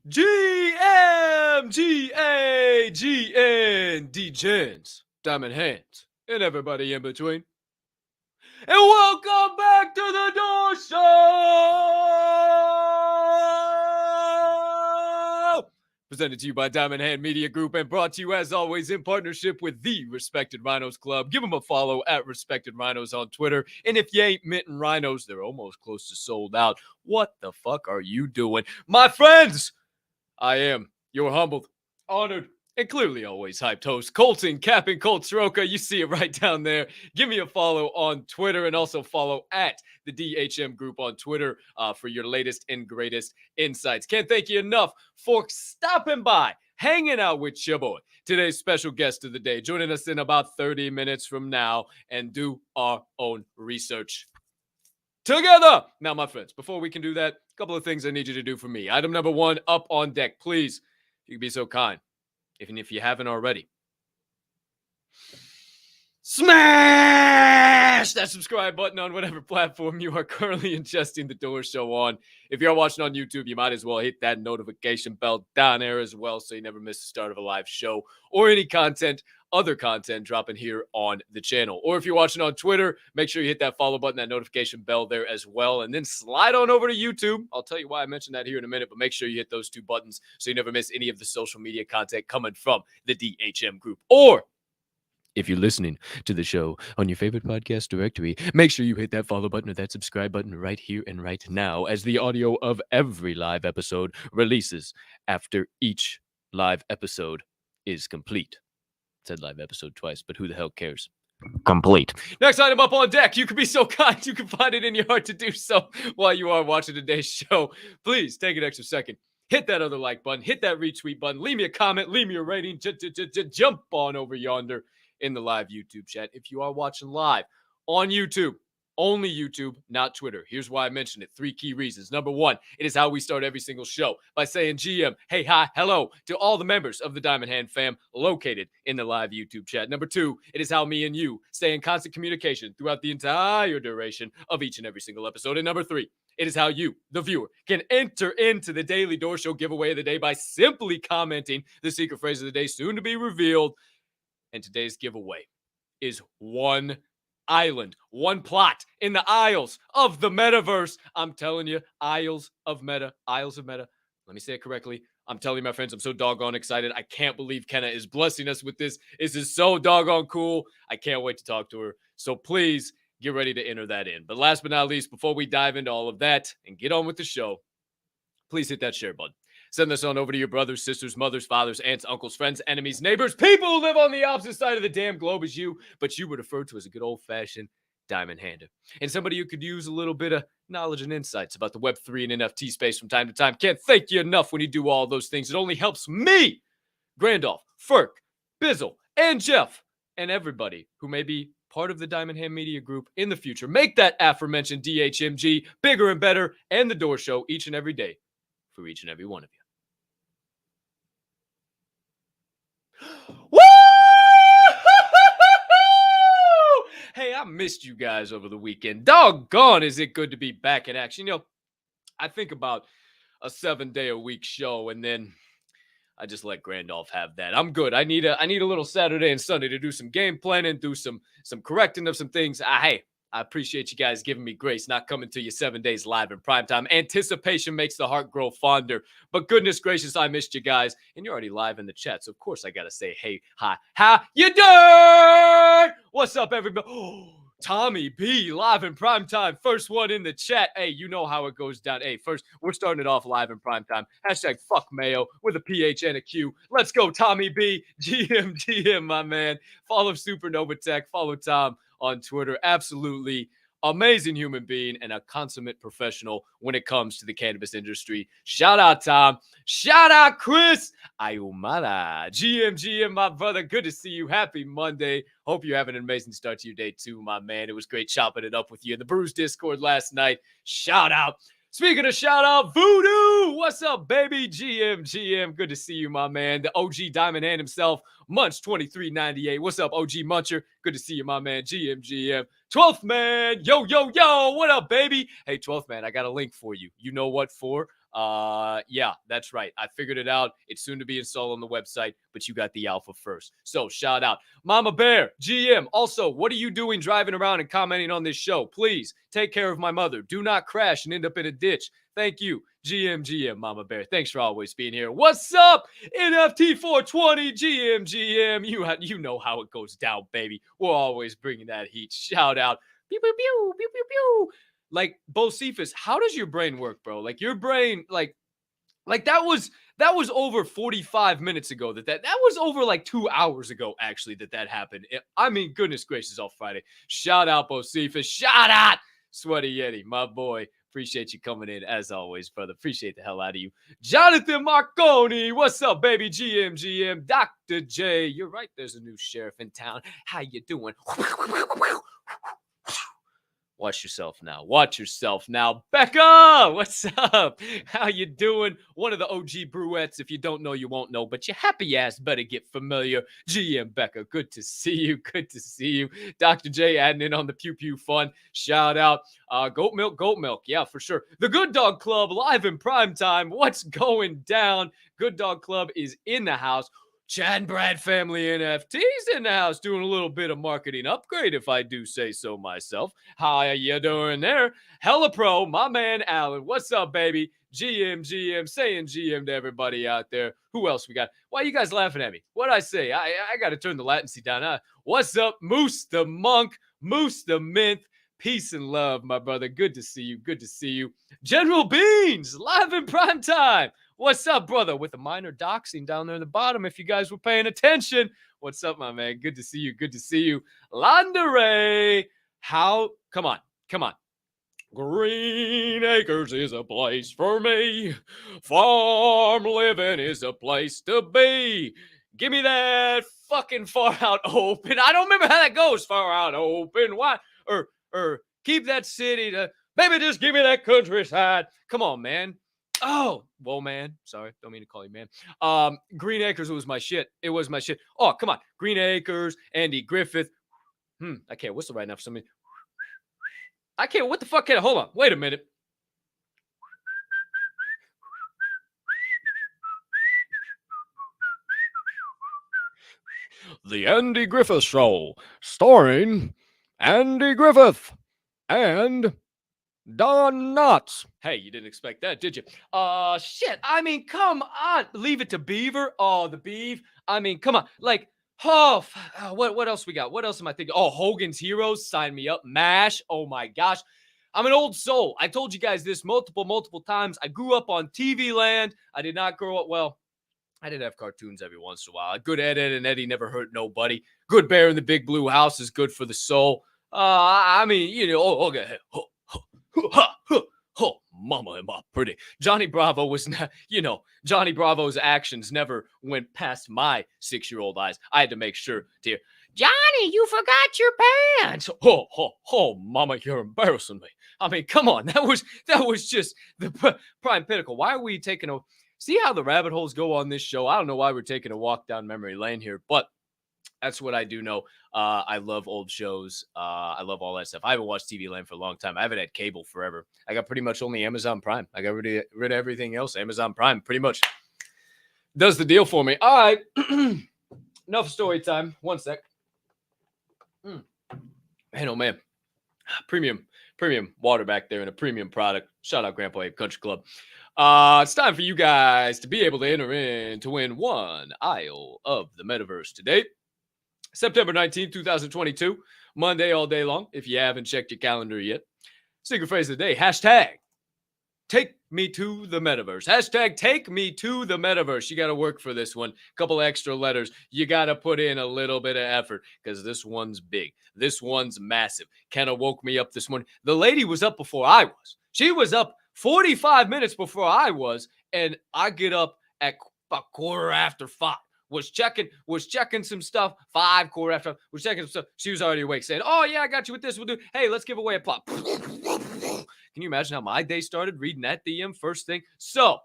Degens, Diamond Hands, and everybody in between. And welcome back to the Door Show! Presented to you by Diamond Hand Media Group and brought to you, as always, in partnership with the Respected Rhinos Club. Give them a follow at Respected Rhinos on Twitter. And if you ain't minting rhinos, they're almost close to sold out. What the fuck are you doing? My friends, I am your humbled, honored, and clearly always hyped host, Colton Capping Colt Soroka. You see it right down there. Give me a follow on Twitter and also follow at the DHM Group on Twitter for your latest and greatest insights. Can't thank you enough for stopping by, hanging out with your boy. Today's special guest of the day, joining us in about 30 minutes from now and do our own research together. Now, my friends, before we can do that, a couple of things I need you to do for me. Item number one, up on deck, please. If you can be so kind, even if you haven't already, smash that subscribe button on whatever platform you are currently ingesting the Door Show on. If you're watching on YouTube, you might as well hit that notification bell down there as well so you never miss the start of a live show or any other content dropping here on the channel. Or if you're watching on Twitter, make sure you hit that follow button, that notification bell there as well, and then slide on over to YouTube. I'll tell you why I mentioned that here in a minute, but make sure you hit those two buttons so you never miss any of the social media content coming from the DHM Group. Or if you're listening to the show on your favorite podcast directory, make sure you hit that follow button or that subscribe button right here and right now, as the audio of every live episode releases after each live episode is complete. Said live episode twice, but who the hell cares? Complete. Next item up on deck. You can be so kind, you can find it in your heart to do so while you are watching today's show. Please take an extra second. Hit that other like button. Hit that retweet button. Leave me a comment. Leave me a rating. Jump on over yonder in the live YouTube chat. If you are watching live on YouTube, only YouTube, not Twitter. Here's why I mentioned it. 3 key reasons. Number one, it is how we start every single show, by saying GM, hey, hi, hello to all the members of the Diamond Hand fam located in the live YouTube chat. Number two, it is how me and you stay in constant communication throughout the entire duration of each and every single episode. And number three, it is how you, the viewer, can enter into the Daily Door Show giveaway of the day by simply commenting the secret phrase of the day, soon to be revealed. And today's giveaway is one island, one plot in the Isles of the Metaverse. I'm telling you, Isles of Meta. Let me say it correctly. I'm telling you, my friends, I'm so doggone excited. I can't believe Kenna is blessing us with this. This is so doggone cool. I can't wait to talk to her. So please get ready to enter that in. But last but not least, before we dive into all of that and get on with the show, please hit that share button. Send this on over to your brothers, sisters, mothers, fathers, aunts, uncles, friends, enemies, neighbors, people who live on the opposite side of the damn globe as you, but you were referred to as a good old-fashioned diamond hander. And somebody who could use a little bit of knowledge and insights about the Web3 and NFT space from time to time. Can't thank you enough when you do all those things. It only helps me, Grandolph, Ferk, Bizzle, and Jeff, and everybody who may be part of the Diamond Hand Media Group in the future. Make that aforementioned DHMG bigger and better, and the Door Show each and every day for each and every one of you. Woo! Hey, I missed you guys over the weekend. Doggone, is it good to be back in action. You know, I think about a 7-day-a-week show, and then I just let Grandolph have that. I'm good. I need a little Saturday and Sunday to do some game planning, do some correcting of some things. Hey, I appreciate you guys giving me grace, not coming to you 7 days live in primetime. Anticipation makes the heart grow fonder. But goodness gracious, I missed you guys. And you're already live in the chat. So, of course, I got to say, hey, hi, how you doing? What's up, everybody? Oh, Tommy B, live in primetime. First one in the chat. Hey, you know how it goes down. Hey, first, we're starting it off live in primetime. Hashtag fuck Mayo with a PH and a Q. Let's go, Tommy B. GM, my man. Follow Supernova Tech. Follow Tom on Twitter. Absolutely amazing human being and a consummate professional when it comes to the cannabis industry. Shout out Tom. Shout out Chris Ayumara. GM, my brother. Good to see you. Happy Monday. Hope you have an amazing start to your day too, my man. It was great chopping it up with you in the Brews Discord last night. Shout out. Speaking of shout out, Voodoo, what's up, baby? GM, good to see you, my man. The OG Diamond Hand himself, Munch2398. What's up, OG Muncher? Good to see you, my man. GM. 12th man, yo, what up, baby? Hey, 12th man, I got a link for you. You know what for? Yeah, that's right. I figured it out. It's soon to be installed on the website, but you got the alpha first. So shout out. Mama Bear, GM. Also, what are you doing driving around and commenting on this show? Please take care of my mother. Do not crash and end up in a ditch. Thank you, GM, Mama Bear. Thanks for always being here. What's up, NFT 420, GM? You know how it goes down, baby. We're always bringing that heat. Shout out. Pew, pew, pew, pew, pew, pew. Like, Bocephus, how does your brain work, bro? Like, your brain, like that was over 45 minutes ago. That was over like 2 hours ago, actually, that happened. I mean, goodness gracious, all Friday. Shout out, Bocephus. Shout out, Sweaty Yeti, my boy. Appreciate you coming in, as always, brother. Appreciate the hell out of you. Jonathan Marconi, what's up, baby? GM. Dr. J, you're right, there's a new sheriff in town. How you doing? Watch yourself now. Becca, what's up? How you doing? One of the OG Brewettes. If you don't know, you won't know, but your happy ass better get familiar. GM Becca, good to see you. Dr. J adding in on the pew pew fun. Shout out. Goat milk. Yeah, for sure. The Good Dog Club live in prime time. What's going down? Good Dog Club is in the house. Chad and Brad Family NFTs in the house, doing a little bit of marketing upgrade, if I do say so myself. How you doing there? Hella Pro, my man Alan. What's up, baby? GM, saying GM to everybody out there. Who else we got? Why are you guys laughing at me? What'd I say? I got to turn the latency down. What's up, Moose the Monk, Moose the Mint? Peace and love, my brother. Good to see you. General Beans, live in prime time. What's up, brother? With a minor doxing down there in the bottom, if you guys were paying attention. What's up, my man? Good to see you. Landere. Come on. Green Acres is a place for me. Farm living is a place to be. Give me that fucking far out open. I don't remember how that goes. Far out open. Why? Or keep that city to, baby, just give me that countryside. Come on, man. Oh, whoa, man. Sorry, don't mean to call you man. Green Acres was my shit. It was my shit. Oh, come on. Green Acres, Andy Griffith. I can't whistle right now for some reason. I can't. What the fuck? Hold on. Wait a minute. The Andy Griffith Show, starring Andy Griffith and Don Knotts. Hey, you didn't expect that, did you? Shit. I mean, come on. Leave it to Beaver. Oh, the Beeve. I mean, come on. Like, what else we got? What else am I thinking? Oh, Hogan's Heroes. Sign me up. MASH. Oh, my gosh. I'm an old soul. I told you guys this multiple times. I grew up on TV Land. I did not grow up, well, I did have cartoons every once in a while. Good Ed and Eddie never hurt nobody. Good Bear in the Big Blue House is good for the soul. I mean, you know, okay. Oh, mama, am I pretty. Johnny Bravo was not, Johnny Bravo's actions never went past my 6-year-old eyes. I had to make sure to hear, Johnny, you forgot your pants. Oh, mama, you're embarrassing me. I mean, come on. That was just the prime pinnacle. Why are we taking a, see how the rabbit holes go on this show? I don't know why we're taking a walk down memory lane here, but that's what I do know. I love old shows. I love all that stuff. I haven't watched TV Land for a long time. I haven't had cable forever. I got pretty much only Amazon Prime. I got rid of everything else. Amazon Prime pretty much does the deal for me. All right. Enough story time. One sec. Man, oh man. Premium water back there in a premium product. Shout out Grandpa Abe Country Club. It's time for you guys to be able to enter in to win one aisle of the metaverse today. September 19th, 2022, Monday all day long. If you haven't checked your calendar yet. Secret phrase of the day, hashtag take me to the metaverse. Hashtag take me to the metaverse. You got to work for this one. Couple extra letters. You got to put in a little bit of effort because this one's big. This one's massive. Kenna woke me up this morning. The lady was up before I was. She was up 45 minutes before I was, and I get up at about 5:15. Was checking some stuff. 5:15. Was checking some stuff. She was already awake, saying, "Oh yeah, I got you with this. We'll do. Hey, let's give away a plot." Can you imagine how my day started reading that DM first thing? So,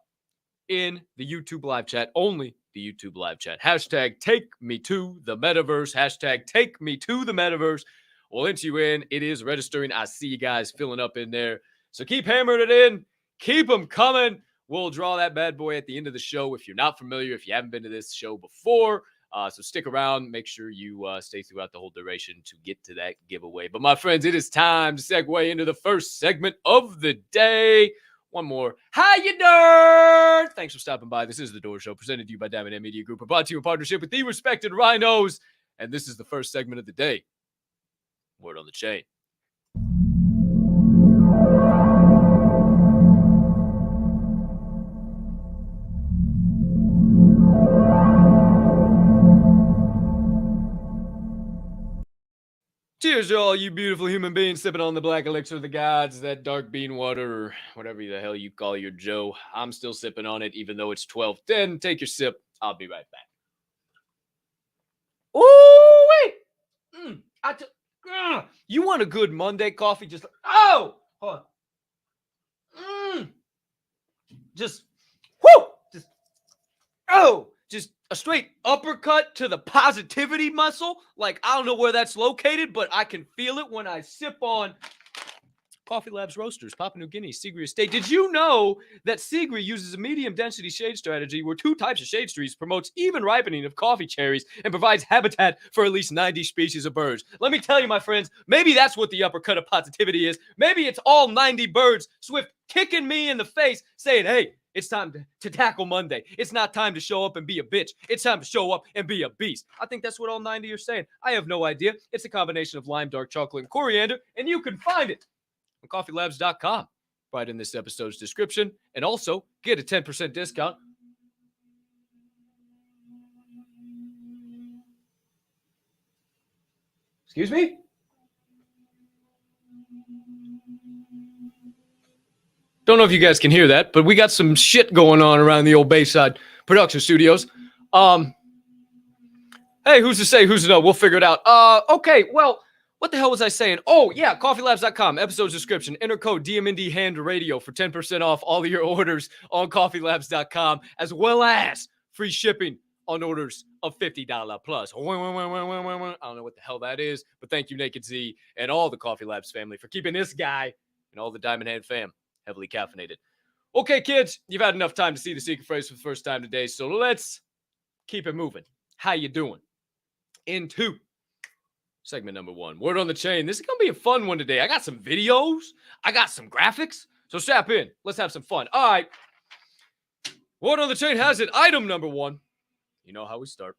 in the YouTube live chat, only the YouTube live chat. Hashtag take me to the metaverse. Hashtag take me to the metaverse. We'll enter you in. It is registering. I see you guys filling up in there. So keep hammering it in. Keep them coming. We'll draw that bad boy at the end of the show. If you're not familiar, if you haven't been to this show before, so stick around. Make sure you stay throughout the whole duration to get to that giveaway. But my friends, it is time to segue into the first segment of the day. One more. How you nerd? Thanks for stopping by. This is The Door Show, presented to you by Diamond M Media Group, brought to you in partnership with the respected Rhinos. And this is the first segment of the day. Word on the chain. Cheers to all you beautiful human beings sipping on the black elixir of the gods, that dark bean water, or whatever the hell you call your Joe. I'm still sipping on it, even though it's 12:10. Take your sip. I'll be right back. Ooh, wait. You want a good Monday coffee? Just, hold on. Just a straight uppercut to the positivity muscle. Like, I don't know where that's located, but I can feel it when I sip on Coffee Labs Roasters, Papua New Guinea, Sigri Estate. Did you know that Sigri uses a medium density shade strategy where 2 types of shade trees promotes even ripening of coffee cherries and provides habitat for at least 90 species of birds? Let me tell you, my friends, maybe that's what the uppercut of positivity is. Maybe it's all 90 birds Swift kicking me in the face saying, hey, it's time to tackle Monday. It's not time to show up and be a bitch. It's time to show up and be a beast. I think that's what all 90 are saying. I have no idea. It's a combination of lime, dark chocolate, and coriander, and you can find it on coffeelabs.com, right in this episode's description, and also get a 10% discount. Excuse me? Don't know if you guys can hear that, but we got some shit going on around the old Bayside production studios. Hey, who's to say, who's to know? We'll figure it out. Okay, well, what the hell was I saying? Oh, yeah, coffeelabs.com, episode's description. Enter code DMNDHandRadio for 10% off all of your orders on coffeelabs.com, as well as free shipping on orders of $50 plus. I don't know what the hell that is, but thank you, Naked Z, and all the Coffee Labs family for keeping this guy and all the Diamond Hand fam heavily caffeinated. Okay, kids, you've had enough time to see the secret phrase for the first time today, so let's keep it moving. How you doing? Into segment number 1, word on the chain. This is going to be a fun one today. I got some videos. I got some graphics. So strap in. Let's have some fun. All right. Word on the chain has it. Item number 1. You know how we start.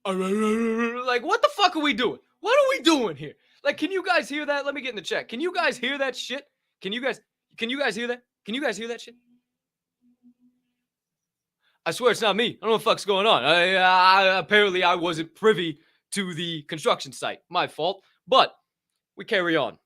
Like, what the fuck are we doing? What are we doing here? Like, can you guys hear that? Let me get in the chat. Can you guys hear that shit? Can you guys hear that? Can you guys hear that shit? I swear it's not me. I don't know what the fuck's going on. Apparently, I wasn't privy to the construction site. My fault. But we carry on.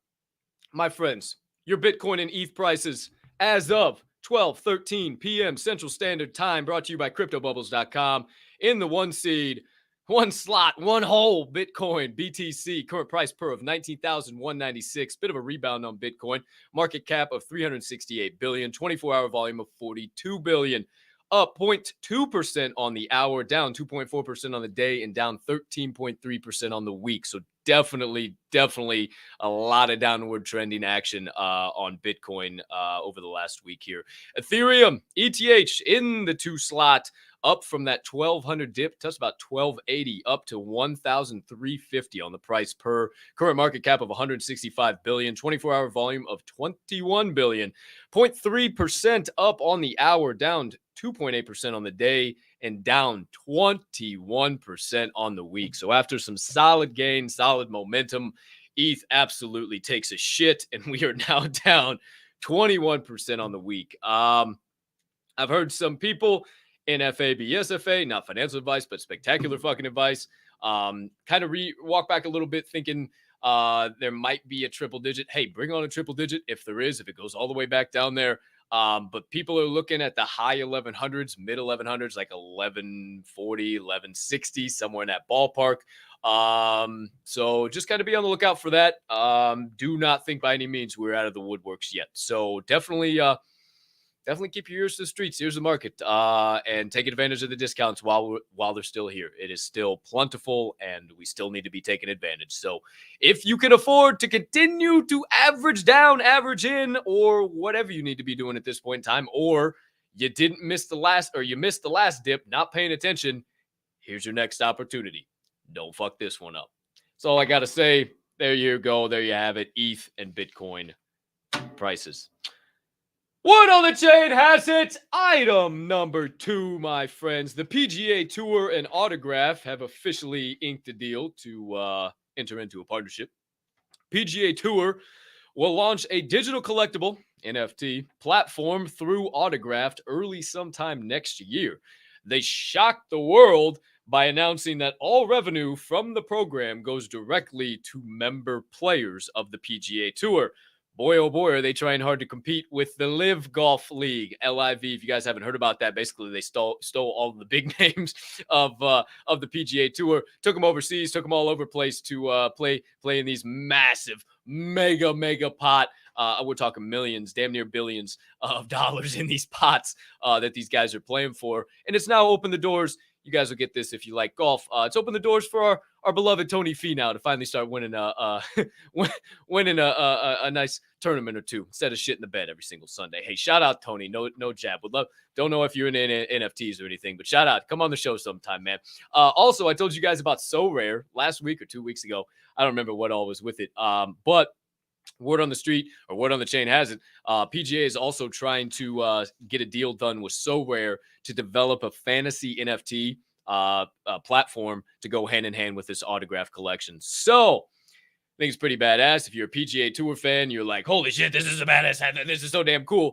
My friends, your Bitcoin and ETH prices as of 12:13 p.m. Central Standard Time, brought to you by CryptoBubbles.com. In the 1 seed, 1 slot, 1 hole Bitcoin, BTC, current price per of $19,196. Bit of a rebound on Bitcoin. Market cap of $368 billion. 24-hour volume of $42 billion. Up 0.2% on the hour, down 2.4% on the day, and down 13.3% on the week. So definitely a lot of downward trending action on Bitcoin over the last week here. Ethereum, ETH in the 2 slot, up from that 1,200 dip, touched about 1,280, up to 1,350 on the price per. Current market cap of 165 billion, 24-hour volume of 21 billion, 0.3% up on the hour, down 2.8% on the day, and down 21% on the week. So after some solid gain, solid momentum, ETH absolutely takes a shit, and we are now down 21% on the week. I've heard some people in FABSFA, not financial advice, but spectacular fucking advice, kind of walk back a little bit thinking there might be a triple digit. Hey, bring on a triple digit if there is, if it goes all the way back down there. But people are looking at the high 1100s, mid 1100s, like 1140, 1160, somewhere in that ballpark. So just got to be on the lookout for that. Do not think by any means we're out of the woodworks yet. So definitely definitely keep your ears to the streets. Here's the market, and take advantage of the discounts while they're still here. It is still plentiful, and we still need to be taking advantage. So, if you can afford to continue to average down, average in, or whatever you need to be doing at this point in time, or you didn't miss the last, or you missed the last dip, not paying attention, here's your next opportunity. Don't fuck this one up. That's all I got to say. There you go. There you have it. ETH and Bitcoin prices. Word on the chain has it. Item number 2, my friends. The PGA Tour and Autograph have officially inked a deal to enter into a partnership. PGA Tour will launch a digital collectible NFT platform through Autographed early sometime next year. They shocked the world by announcing that all revenue from the program goes directly to member players of the PGA Tour. Boy, oh boy, are they trying hard to compete with the Live Golf League, LIV. If you guys haven't heard about that, basically they stole all of the big names of the PGA Tour, took them overseas, took them all over the place to play in these massive, mega pot. We're talking millions, damn near billions of dollars in these pots that these guys are playing for, and it's now opened the doors. You guys will get this if you like golf. It's opened the doors for our beloved Tony Finau to finally start winning winning a nice tournament or two instead of shitting the bed every single Sunday. Hey, shout out Tony. No jab. Would love. Don't know if you're in NFTs or anything, but shout out. Come on the show sometime, man. Also, I told you guys about So Rare last week or 2 weeks ago. I don't remember what all was with it. But word on the street or word on the chain has it, PGA is also trying to get a deal done with So Rare to develop a fantasy NFT platform to go hand in hand with this autograph collection. So I think it's pretty badass. If you're a PGA Tour fan, you're like, holy shit, this is a badass. This is so damn cool.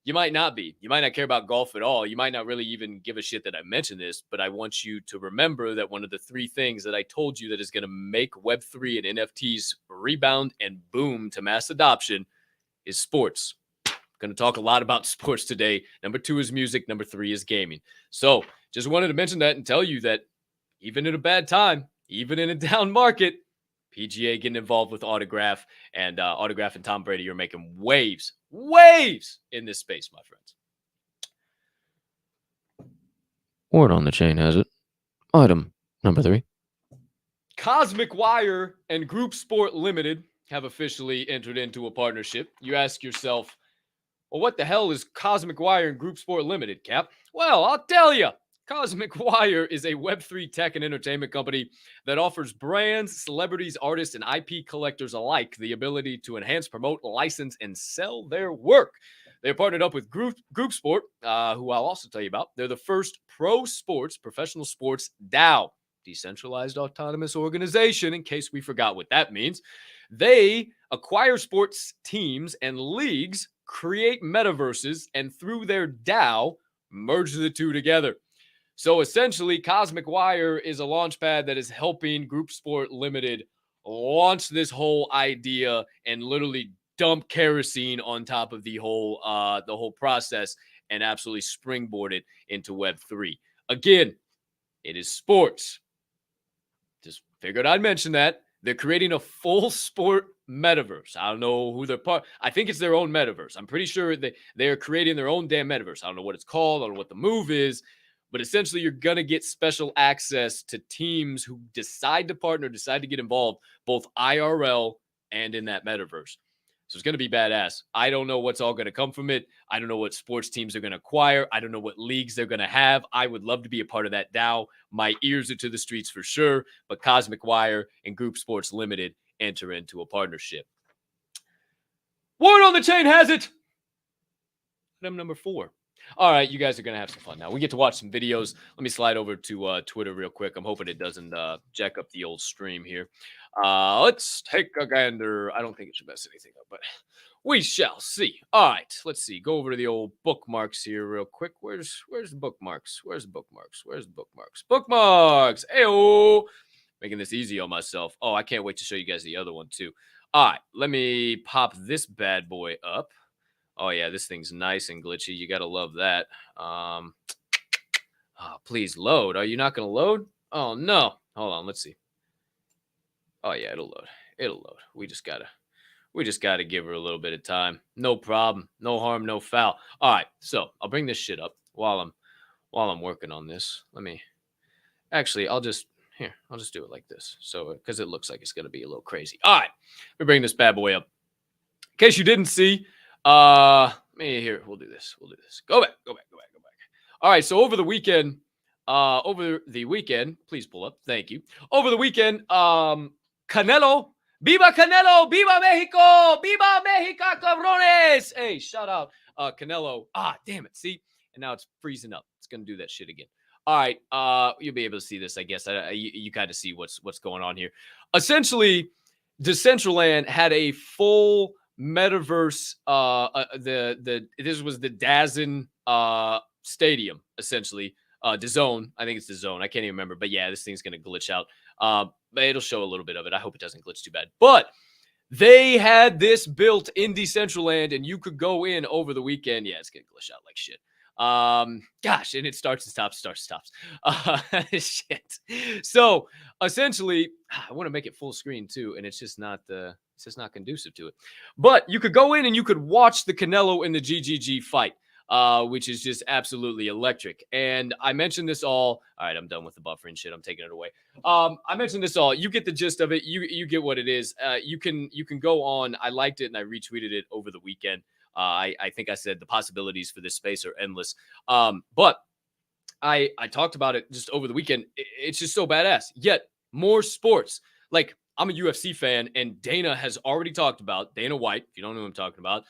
You might not be. You might not care about golf at all. You might not really even give a shit that I mentioned this, but I want you to remember that one of the 3 things that I told you that is going to make Web3 and NFTs rebound and boom to mass adoption is sports. Going to talk a lot about sports today. Number 2 is music. Number 3 is gaming. So just wanted to mention that and tell you that even in a bad time, even in a down market, PGA getting involved with Autograph and Tom Brady are making waves in this space, my friends. Word on the chain has it. Item number 3. Cosmic Wire and Group Sport Limited have officially entered into a partnership. You ask yourself, well, what the hell is Cosmic Wire and Group Sport Limited, Cap? Well, I'll tell you. Cosmic Wire is a Web3 tech and entertainment company that offers brands, celebrities, artists, and IP collectors alike the ability to enhance, promote, license, and sell their work. They're partnered up with Group Sport, who I'll also tell you about. They're the first professional sports DAO, decentralized autonomous organization, in case we forgot what that means. They acquire sports teams and leagues, create metaverses, and through their DAO, merge the two together. So essentially, Cosmic Wire is a launchpad that is helping Group Sport Limited launch this whole idea and literally dump kerosene on top of the whole process and absolutely springboard it into Web3. Again, it is sports. Just figured I'd mention that. They're creating a full sport metaverse. I don't know who they're part. I think it's their own metaverse. I'm pretty sure they're creating their own damn metaverse. I don't know what it's called. I don't know what the move is. But essentially, you're going to get special access to teams who decide to partner, decide to get involved, both IRL and in that metaverse. So it's going to be badass. I don't know what's all going to come from it. I don't know what sports teams are going to acquire. I don't know what leagues they're going to have. I would love to be a part of that DAO. My ears are to the streets for sure. But Cosmic Wire and Group Sports Limited enter into a partnership. Word on the chain has it. Item number 4. All right, you guys are going to have some fun now. We get to watch some videos. Let me slide over to Twitter real quick. I'm hoping it doesn't jack up the old stream here. Let's take a gander. I don't think it should mess anything up, but we shall see. All right, let's see. Go over to the old bookmarks here real quick. Where's the bookmarks? Where's the bookmarks? Where's the bookmarks? Bookmarks! Ayo! Making this easy on myself. Oh, I can't wait to show you guys the other one too. All right, let me pop this bad boy up. Oh, yeah, this thing's nice and glitchy. You got to love that. Please load. Are you not going to load? Oh, no. Hold on. Let's see. Oh, yeah, it'll load. It'll load. We just got to We just got to give her a little bit of time. No problem. No harm, no foul. All right. So I'll bring this shit up while I'm working on this. Let me actually, I'll just do it like this. So, because it looks like it's going to be a little crazy. All right. Let me bring this bad boy up. In case you didn't see, here, we'll do this. Go back. All right. So over the weekend, please pull up. Thank you. Over the weekend, Canelo, Viva Canelo, Viva Mexico, Viva Mexico, cabrones. Hey, shout out, Canelo. Damn it. See, and now it's freezing up. It's going to do that shit again. All right. You'll be able to see this, I guess. You kind of see what's going on here. Essentially, Decentraland had a full metaverse. This was the Dazen stadium, essentially. DAZN, I think it's DAZN. I can't even remember, but yeah, this thing's gonna glitch out. But it'll show a little bit of it. I hope it doesn't glitch too bad. But they had this built in Decentraland, and you could go in over the weekend. Yeah, it's gonna glitch out like shit. Gosh, and it starts and stops. Shit. So essentially, I want to make it full screen too, and it's just not conducive to it. But you could go in and you could watch the Canelo and the GGG fight. Which is just absolutely electric. And I mentioned this all. All right, I'm done with the buffering shit. I'm taking it away. I mentioned this all. You get the gist of it. You get what it is. You can go on. I liked it and I retweeted it over the weekend. I think I said the possibilities for this space are endless. But I talked about it just over the weekend. It's just so badass. Yet more sports. Like, I'm a UFC fan, and Dana has already talked about, Dana White, if you don't know who I'm talking about,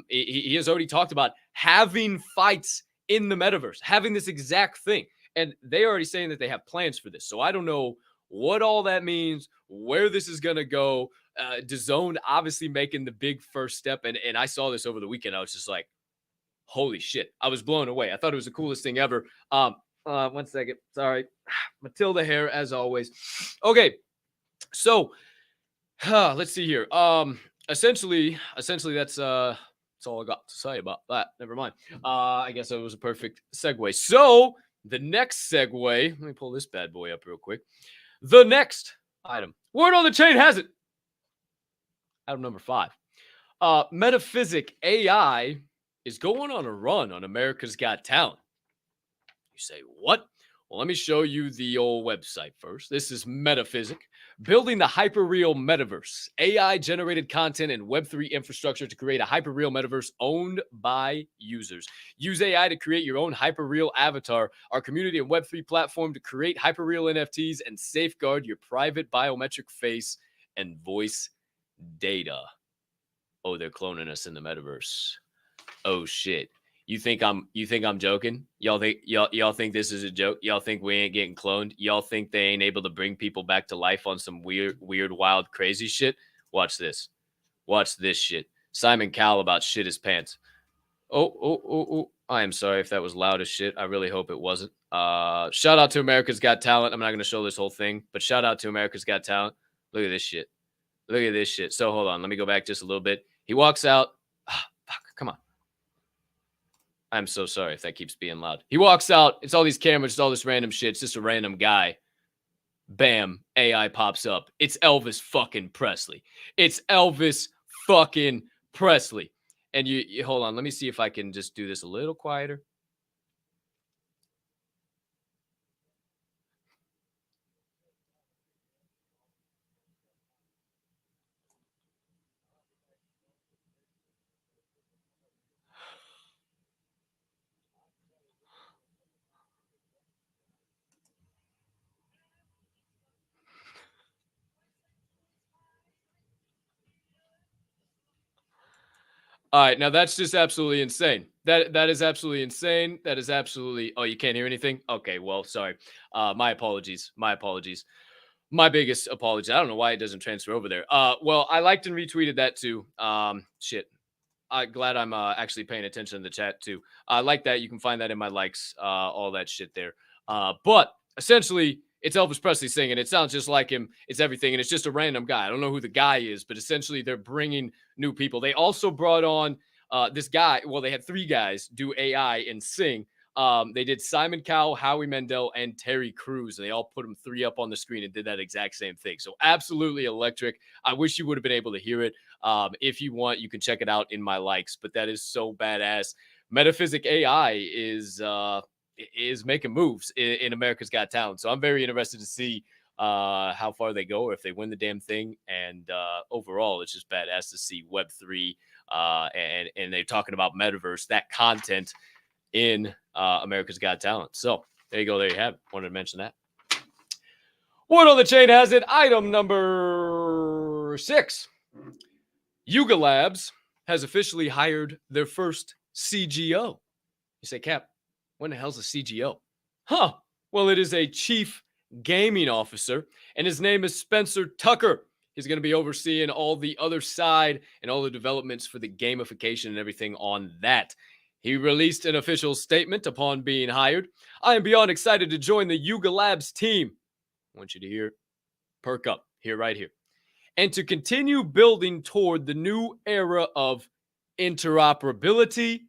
he has already talked about having fights in the metaverse, having this exact thing. And they already saying that they have plans for this. So I don't know what all that means, where this is going to go. DAZN obviously making the big first step. And I saw this over the weekend. I was just like, holy shit. I was blown away. I thought it was the coolest thing ever. 1 second. Sorry. Matilda hair, as always. Okay. So, let's see here. Essentially, that's all I got to say about that. Never mind. I guess it was a perfect segue. So, the next segue, let me pull this bad boy up real quick. The next item, word on the chain has it. Item number 5. Metaphysic AI is going on a run on America's Got Talent. You say, what? Well, let me show you the old website first. This is Metaphysic, building the hyperreal metaverse, AI-generated content and Web3 infrastructure to create a hyperreal metaverse owned by users. Use AI to create your own hyperreal avatar. Our community and Web3 platform to create hyperreal NFTs and safeguard your private biometric face and voice data. Oh, they're cloning us in the metaverse. Oh shit. You think I'm joking? Y'all think this is a joke? Y'all think we ain't getting cloned? Y'all think they ain't able to bring people back to life on some weird, wild, crazy shit? Watch this. Watch this shit. Simon Cowell about shit his pants. Oh. I am sorry if that was loud as shit. I really hope it wasn't. Shout out to America's Got Talent. I'm not going to show this whole thing, but shout out to America's Got Talent. Look at this shit. So hold on. Let me go back just a little bit. He walks out. Fuck. Come on. I'm so sorry if that keeps being loud. He walks out. It's all these cameras. It's all this random shit. It's just a random guy. Bam. AI pops up. It's Elvis fucking Presley. And you hold on. Let me see if I can just do this a little quieter. All right, now that's just absolutely insane. That is absolutely insane. That is absolutely. Oh, you can't hear anything? Okay, well, sorry. My apologies. My biggest apology. I don't know why it doesn't transfer over there. Well, I liked and retweeted that too. Shit. I'm glad I'm actually paying attention to the chat too. I like that. You can find that in my likes, all that shit there. But essentially, it's Elvis Presley singing. It sounds just like him. It's everything. And it's just a random guy. I don't know who the guy is, but essentially they're bringing new people. They also brought on this guy. Well, they had 3 guys do AI and sing. They did Simon Cowell, Howie Mandel, and Terry Crews. They all put them 3 up on the screen and did that exact same thing. So absolutely electric. I wish you would have been able to hear it. If you want, you can check it out in my likes. But that is so badass. Metaphysic AI is making moves in America's Got Talent. So I'm very interested to see how far they go or if they win the damn thing. And overall, it's just badass to see Web3 and they're talking about metaverse, that content in America's Got Talent. So there you go. There you have it. Wanted to mention that. Word on the chain has it. Item number 6. Yuga Labs has officially hired their first CGO. You say, Cap, when the hell's a CGO? Well, it is a chief gaming officer, and his name is Spencer Tucker. He's going to be overseeing all the other side and all the developments for the gamification and everything on that. He released an official statement upon being hired. I am beyond excited to join the Yuga Labs team. I want you to hear, perk up, here, right here. And to continue building toward the new era of interoperability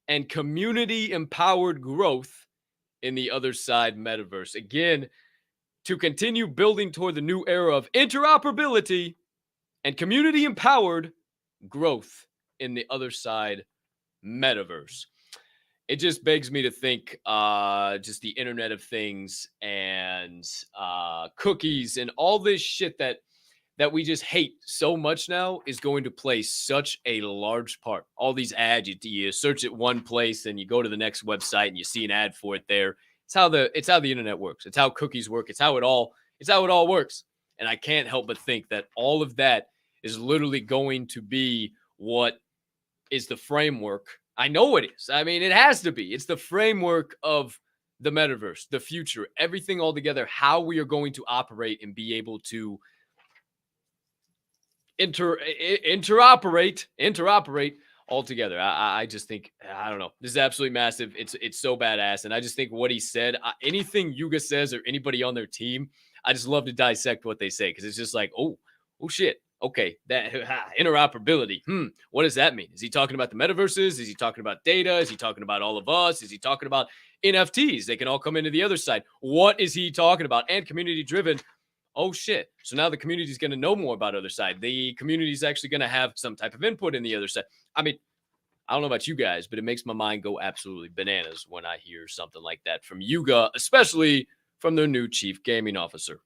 and community-empowered growth in the other side metaverse. Again, to continue building toward the new era of interoperability and community-empowered growth in the other side metaverse. It just begs me to think just the Internet of Things and cookies and all this shit that we just hate so much now is going to play such a large part. All these ads, you search it one place and you go to the next website and you see an ad for it there. It's how the internet works. It's how cookies work. It's how it all works. And I can't help but think that all of that is literally going to be what is the framework. I know it is. I mean, it has to be. It's the framework of the metaverse, the future, everything all together, how we are going to operate and be able to interoperate all together. I just think, I don't know. This is absolutely massive. It's so badass. And I just think what he said, anything Yuga says or anybody on their team, I just love to dissect what they say because it's just like, oh shit. Okay, that interoperability. What does that mean? Is he talking about the metaverses? Is he talking about data? Is he talking about all of us? Is he talking about NFTs? They can all come into the other side. What is he talking about? And community driven. Oh shit. So now the community is going to know more about other side. The community is actually going to have some type of input in the other side. I mean, I don't know about you guys, but it makes my mind go absolutely bananas when I hear something like that from Yuga, especially from their new chief gaming officer.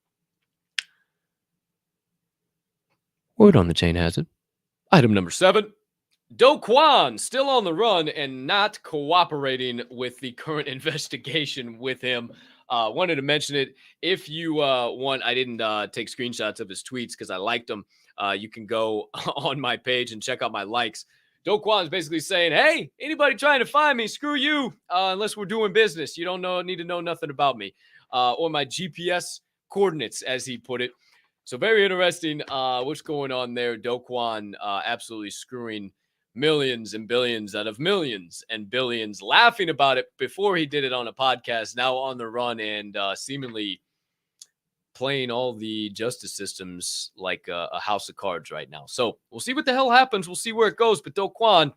Word on the chain has it. Item number 7. Do Kwon still on the run and not cooperating with the current investigation with him. Wanted to mention it. If you want, I didn't take screenshots of his tweets because I liked them. You can go on my page and check out my likes. Do Kwon is basically saying, hey, anybody trying to find me, screw you, unless we're doing business. You don't need to know nothing about me or my GPS coordinates, as he put it. So very interesting what's going on there. Do Kwon absolutely screwing millions and billions out of millions and billions, laughing about it before he did it on a podcast, now on the run and seemingly playing all the justice systems like a house of cards right now. So we'll see what the hell happens. We'll see where it goes. But Do Kwon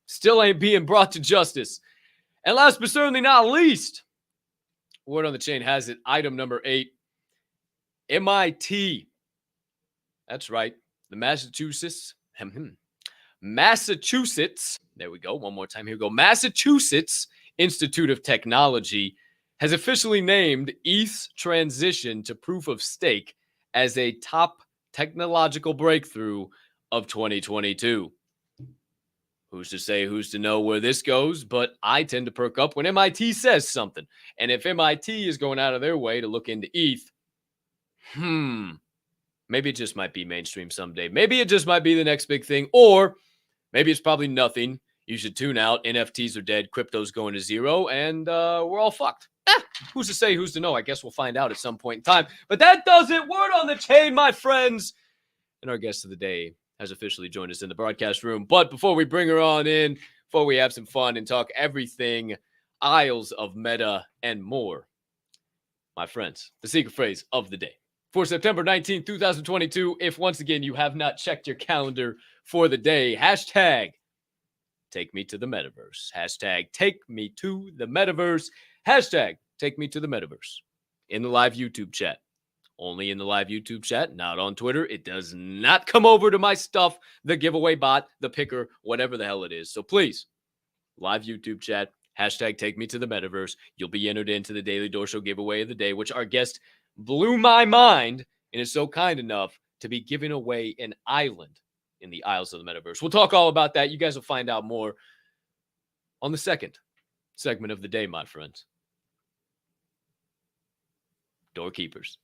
still ain't being brought to justice. And last but certainly not least, word on the chain has it. Item number 8. MIT. That's right. The Massachusetts. There we go. One more time. Here we go. Massachusetts Institute of Technology has officially named ETH's transition to proof of stake as a top technological breakthrough of 2022. Who's to say, who's to know where this goes? But I tend to perk up when MIT says something. And if MIT is going out of their way to look into ETH, maybe it just might be mainstream someday. Maybe it just might be the next big thing. Or maybe it's probably nothing. You should tune out. NFTs are dead. Crypto's going to zero. And we're all fucked. Who's to say, who's to know? I guess we'll find out at some point in time. But that does it. Word on the chain, my friends. And our guest of the day has officially joined us in the broadcast room. But before we bring her on in, before we have some fun and talk everything Isles of Meta and more, my friends, the secret phrase of the day. For September 19th, 2022, if once again you have not checked your calendar for the day, hashtag take me to the metaverse. Hashtag take me to the metaverse. Hashtag take me to the metaverse. In the live YouTube chat. Only in the live YouTube chat, not on Twitter. It does not come over to my stuff, the giveaway bot, the picker, whatever the hell it is. So please, live YouTube chat, hashtag take me to the metaverse. You'll be entered into the Daily Door Show giveaway of the day, which our guest blew my mind and is so kind enough to be giving away an island in the Isles of the Metaverse. We'll talk all about that. You guys will find out more on the second segment of the day, my friends. Doorkeepers.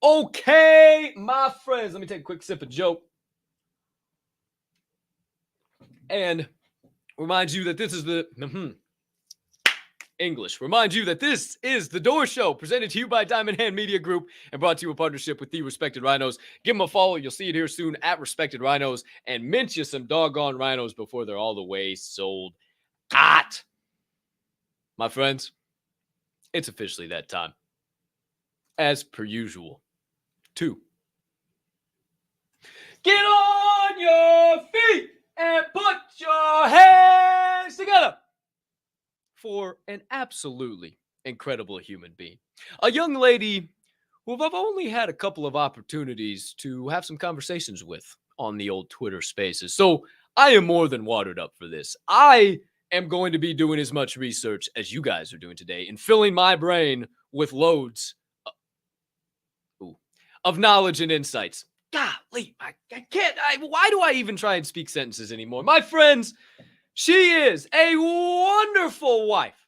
Okay, my friends, let me take a quick sip of joke and remind you that this is the English. Remind you that this is the Door Show, presented to you by Diamond Hand Media Group and brought to you in partnership with the Respected Rhinos. Give them a follow. You'll see it here soon at Respected Rhinos, and mint you some doggone rhinos before they're all the way sold out. My friends, it's officially that time. As per usual. 2. Get on your feet and put your hands together for an absolutely incredible human being. A young lady who I've only had a couple of opportunities to have some conversations with on the old Twitter spaces. So I am more than watered up for this. I am going to be doing as much research as you guys are doing today and filling my brain with loads of knowledge and insights. Golly, I can't. Why do I even try and speak sentences anymore? My friends, she is a wonderful wife,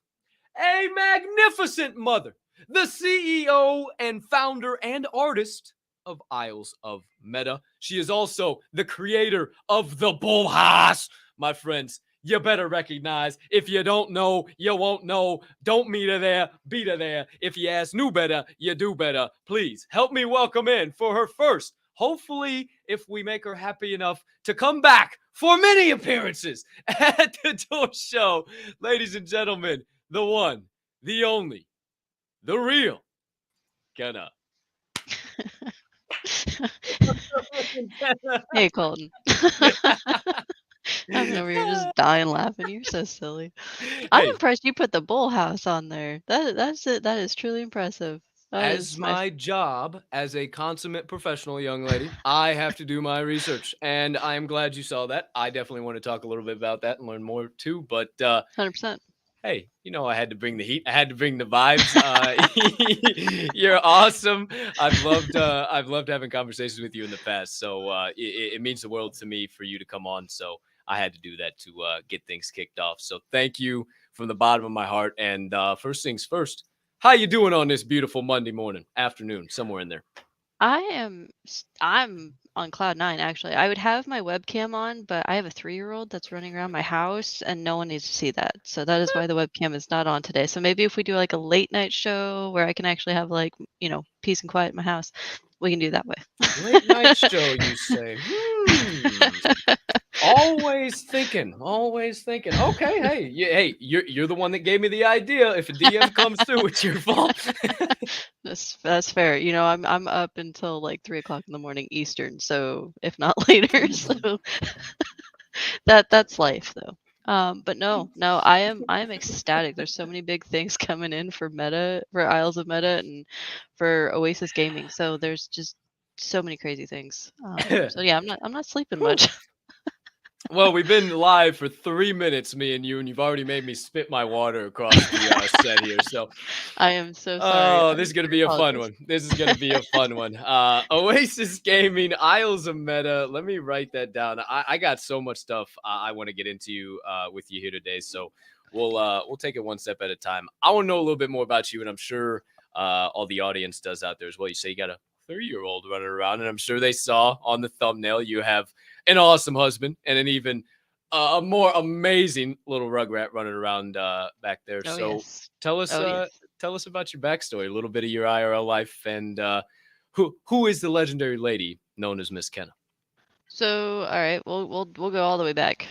a magnificent mother, the CEO and founder and artist of Isles of Meta. She is also the creator of the Bull House. My friends, you better recognize. If you don't know, you won't know. Don't meet her there, beat her there. If you ask knew better, you do better. Please help me welcome in for her first, hopefully, if we make her happy enough to come back for many appearances at the Door Show. Ladies and gentlemen, the one, the only, the real Kenna. Hey, Colton. I'm over here just dying laughing. You're so silly. I'm impressed you put the Bull House on there. That's it. That is truly impressive. As my job as a consummate professional, young lady, I have to do my research, and I'm glad you saw that. I definitely want to talk a little bit about that and learn more too. But 100%. Hey, I had to bring the heat. I had to bring the vibes. You're awesome. I've loved having conversations with you in the past. So it means the world to me for you to come on. So I had to do that to get things kicked off. So thank you from the bottom of my heart. And first things first, how you doing on this beautiful Monday morning, afternoon, somewhere in there? I'm on cloud 9, actually. I would have my webcam on, but I have a 3-year-old that's running around my house and no one needs to see that. So that is why the webcam is not on today. So maybe if we do like a late night show where I can actually have like, peace and quiet in my house, we can do that way. Late night show, you say? Always thinking. Okay, hey, you're the one that gave me the idea. If a DM comes through, it's your fault. That's fair. I'm up until like 3:00 in the morning Eastern, so if not later. So that's life, though. But no, I am ecstatic. There's so many big things coming in for Isles of Meta, and for Oasis Gaming. So there's just so many crazy things. So yeah, I'm not sleeping much. Well, we've been live for 3 minutes, me and you, and you've already made me spit my water across the set here. So I am so sorry. Oh, this is going to be a fun one. Oasis Gaming, Isles of Meta. Let me write that down. I got so much stuff I want to get into with you here today. So we'll take it one step at a time. I want to know a little bit more about you, and I'm sure all the audience does out there as well. You say you got a 3-year-old running around, and I'm sure they saw on the thumbnail you have an awesome husband and an even a more amazing little rugrat running around back there. Oh, So yes. tell us tell us about your backstory, a little bit of your IRL life, and who is the legendary lady known as Miss Kenna? So all right, we'll go all the way back.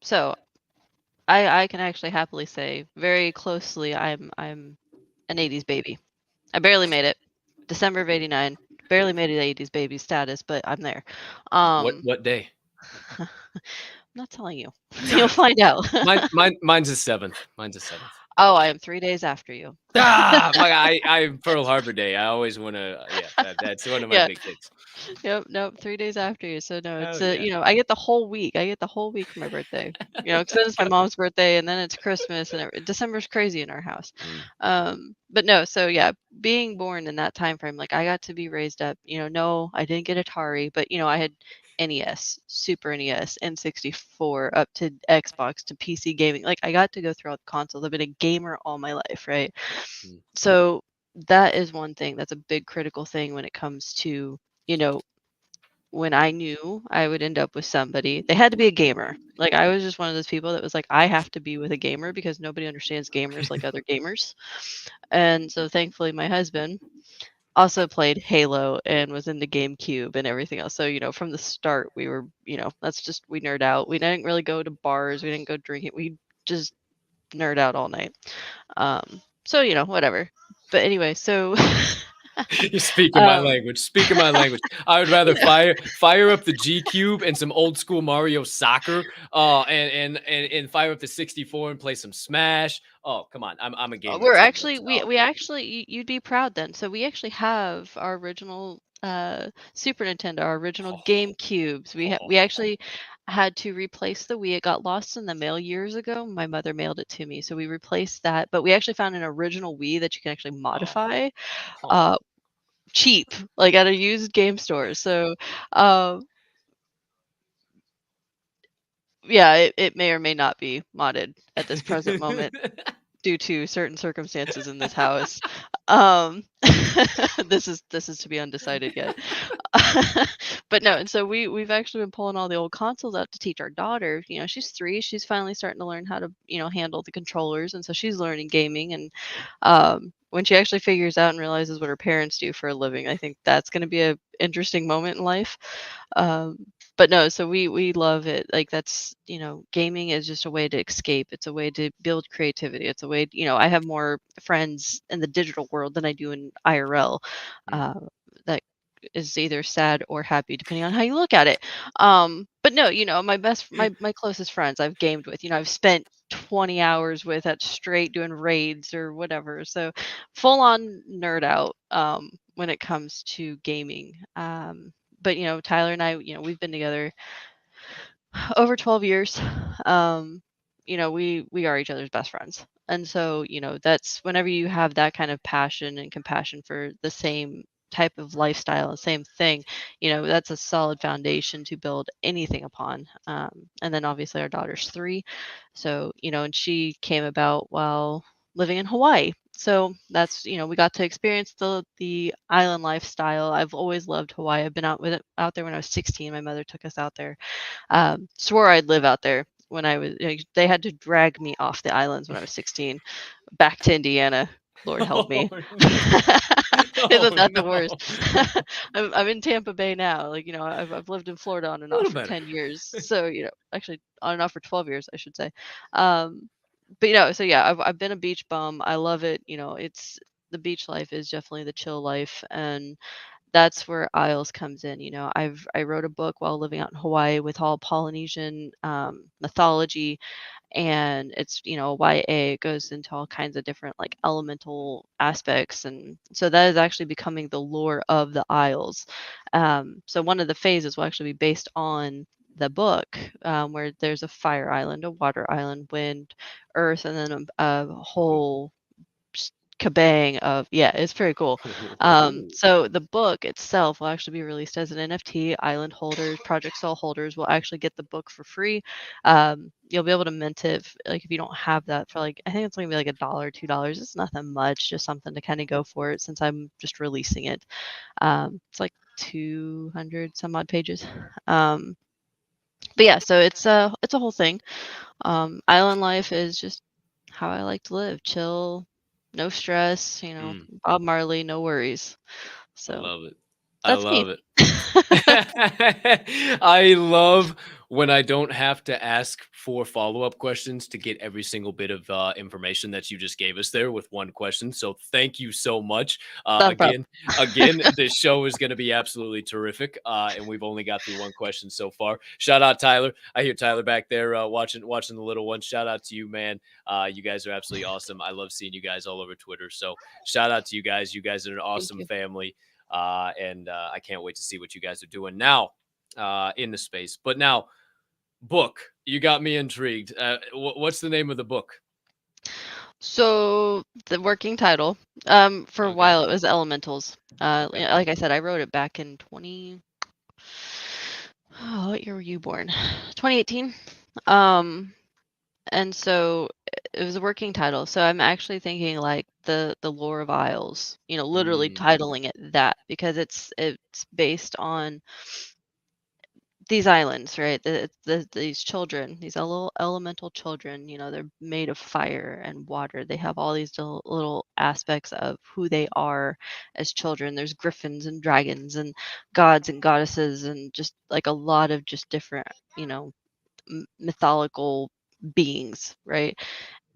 So I can actually happily say very closely I'm an 80s baby. I barely made it. December of 89. Barely made it 80s baby status, but I'm there. What day? I'm not telling you. You'll find out. Mine's a 7th. Mine's a 7th. Oh, I am 3 days after you. I'm Pearl Harbor Day. I always want to. Yeah, that's one of my Yeah. big things. Yep. Nope. 3 days after you. So no, Oh it's yeah. I get the whole week. I get the whole week for my birthday. Because then it's my mom's birthday, and then it's Christmas, and December's crazy in our house. But no. So yeah, being born in that time frame, like I got to be raised up. No, I didn't get Atari, but I had NES, Super NES, N64, up to Xbox to PC gaming. Like I got to go through all the consoles. I've been a gamer all my life, right? So that is one thing that's a big critical thing when it comes to, when I knew I would end up with somebody, they had to be a gamer. Like I was just one of those people that was like, I have to be with a gamer because nobody understands gamers like other gamers. And so thankfully my husband also played Halo and was into GameCube and everything else. So, from the start we were, that's just, we nerd out. We didn't really go to bars. We didn't go drinking. We just nerd out all night. So, whatever. But anyway, so You're speaking my language. Speaking my language. I would rather fire up the G Cube and some old school Mario Soccer, and fire up the 64 and play some Smash. Oh, come on. I'm a gamer. we're Too, actually but, we actually you'd be proud then. So we actually have our original Super Nintendo, our original GameCubes. We actually had to replace the Wii. It got lost in the mail years ago. My mother mailed it to me, so we replaced that. But we actually found an original Wii that you can actually modify, cheap, like at a used game store. So, yeah, it may or may not be modded at this present moment due to certain circumstances in this house. This is to be undecided yet. But no, and so we've actually been pulling all the old consoles out to teach our daughter. She's 3. She's finally starting to learn how to handle the controllers, and so she's learning gaming. And when she actually figures out and realizes what her parents do for a living, I think that's going to be a interesting moment in life. But no, so we love it. Like that's, gaming is just a way to escape. It's a way to build creativity. It's a way, I have more friends in the digital world than I do in IRL. That is either sad or happy depending on how you look at it. But no, my closest friends I've gamed with, I've spent 20 hours with at straight doing raids or whatever. So full on nerd out when it comes to gaming. But Tyler and I, we've been together over 12 years. We are each other's best friends. And so, that's whenever you have that kind of passion and compassion for the same type of lifestyle, the same thing, that's a solid foundation to build anything upon. And then obviously our daughter's 3. So, and she came about while living in Hawaii. So that's, we got to experience the island lifestyle. I've always loved Hawaii. I've been out there when I was 16. My mother took us out there. Swore I'd live out there when I was, they had to drag me off the islands when I was 16 back to Indiana. Lord help me. Isn't that the worst? I'm in Tampa Bay now. Like, I've lived in Florida on and off for 10 years. So, actually on and off for 12 years, I should say. But so yeah, I've been a beach bum. I love it. It's the beach life is definitely the chill life, and that's where Isles comes in. I wrote a book while living out in Hawaii with all Polynesian mythology, and it's YA. It goes into all kinds of different like elemental aspects, and so that is actually becoming the lore of the Isles. So one of the phases will actually be based on the book, where there's a fire island, a water island, wind, earth, and then a whole kabang of, yeah, it's very cool. So the book itself will actually be released as an NFT. Island holders, project soul holders will actually get the book for free. You'll be able to mint it if you don't have that for I think it's gonna be like $1, $2. It's nothing much, just something to kind of go for it since I'm just releasing it. It's like 200 some odd pages. But yeah, so it's a whole thing. Island life is just how I like to live. Chill, no stress, Bob Marley, no worries. So I love it. I that's me. love it. I love when I don't have to ask for follow-up questions to get every single bit of information that you just gave us there with one question. So thank you so much. Not a problem. Again, this show is going to be absolutely terrific, and we've only got through one question so far. Shout out Tyler. I hear Tyler back there watching the little one. Shout out to you, man. You guys are absolutely awesome. I love seeing you guys all over Twitter. So shout out to you guys. You guys are an awesome you. family, and I can't wait to see what you guys are doing now in the space. But now, book, you got me intrigued. What's the name of the book? So the working title, for a Okay. while it was Elementals. Okay. Like I said, I wrote it back in what year were you born? 2018. And so it was a working title. So I'm actually thinking like the lore of Isles, literally titling it that, because it's based on these islands, right? These children, these elemental children, they're made of fire and water. They have all these little aspects of who they are as children. There's griffins and dragons and gods and goddesses and just like a lot of just different, mythological beings, right?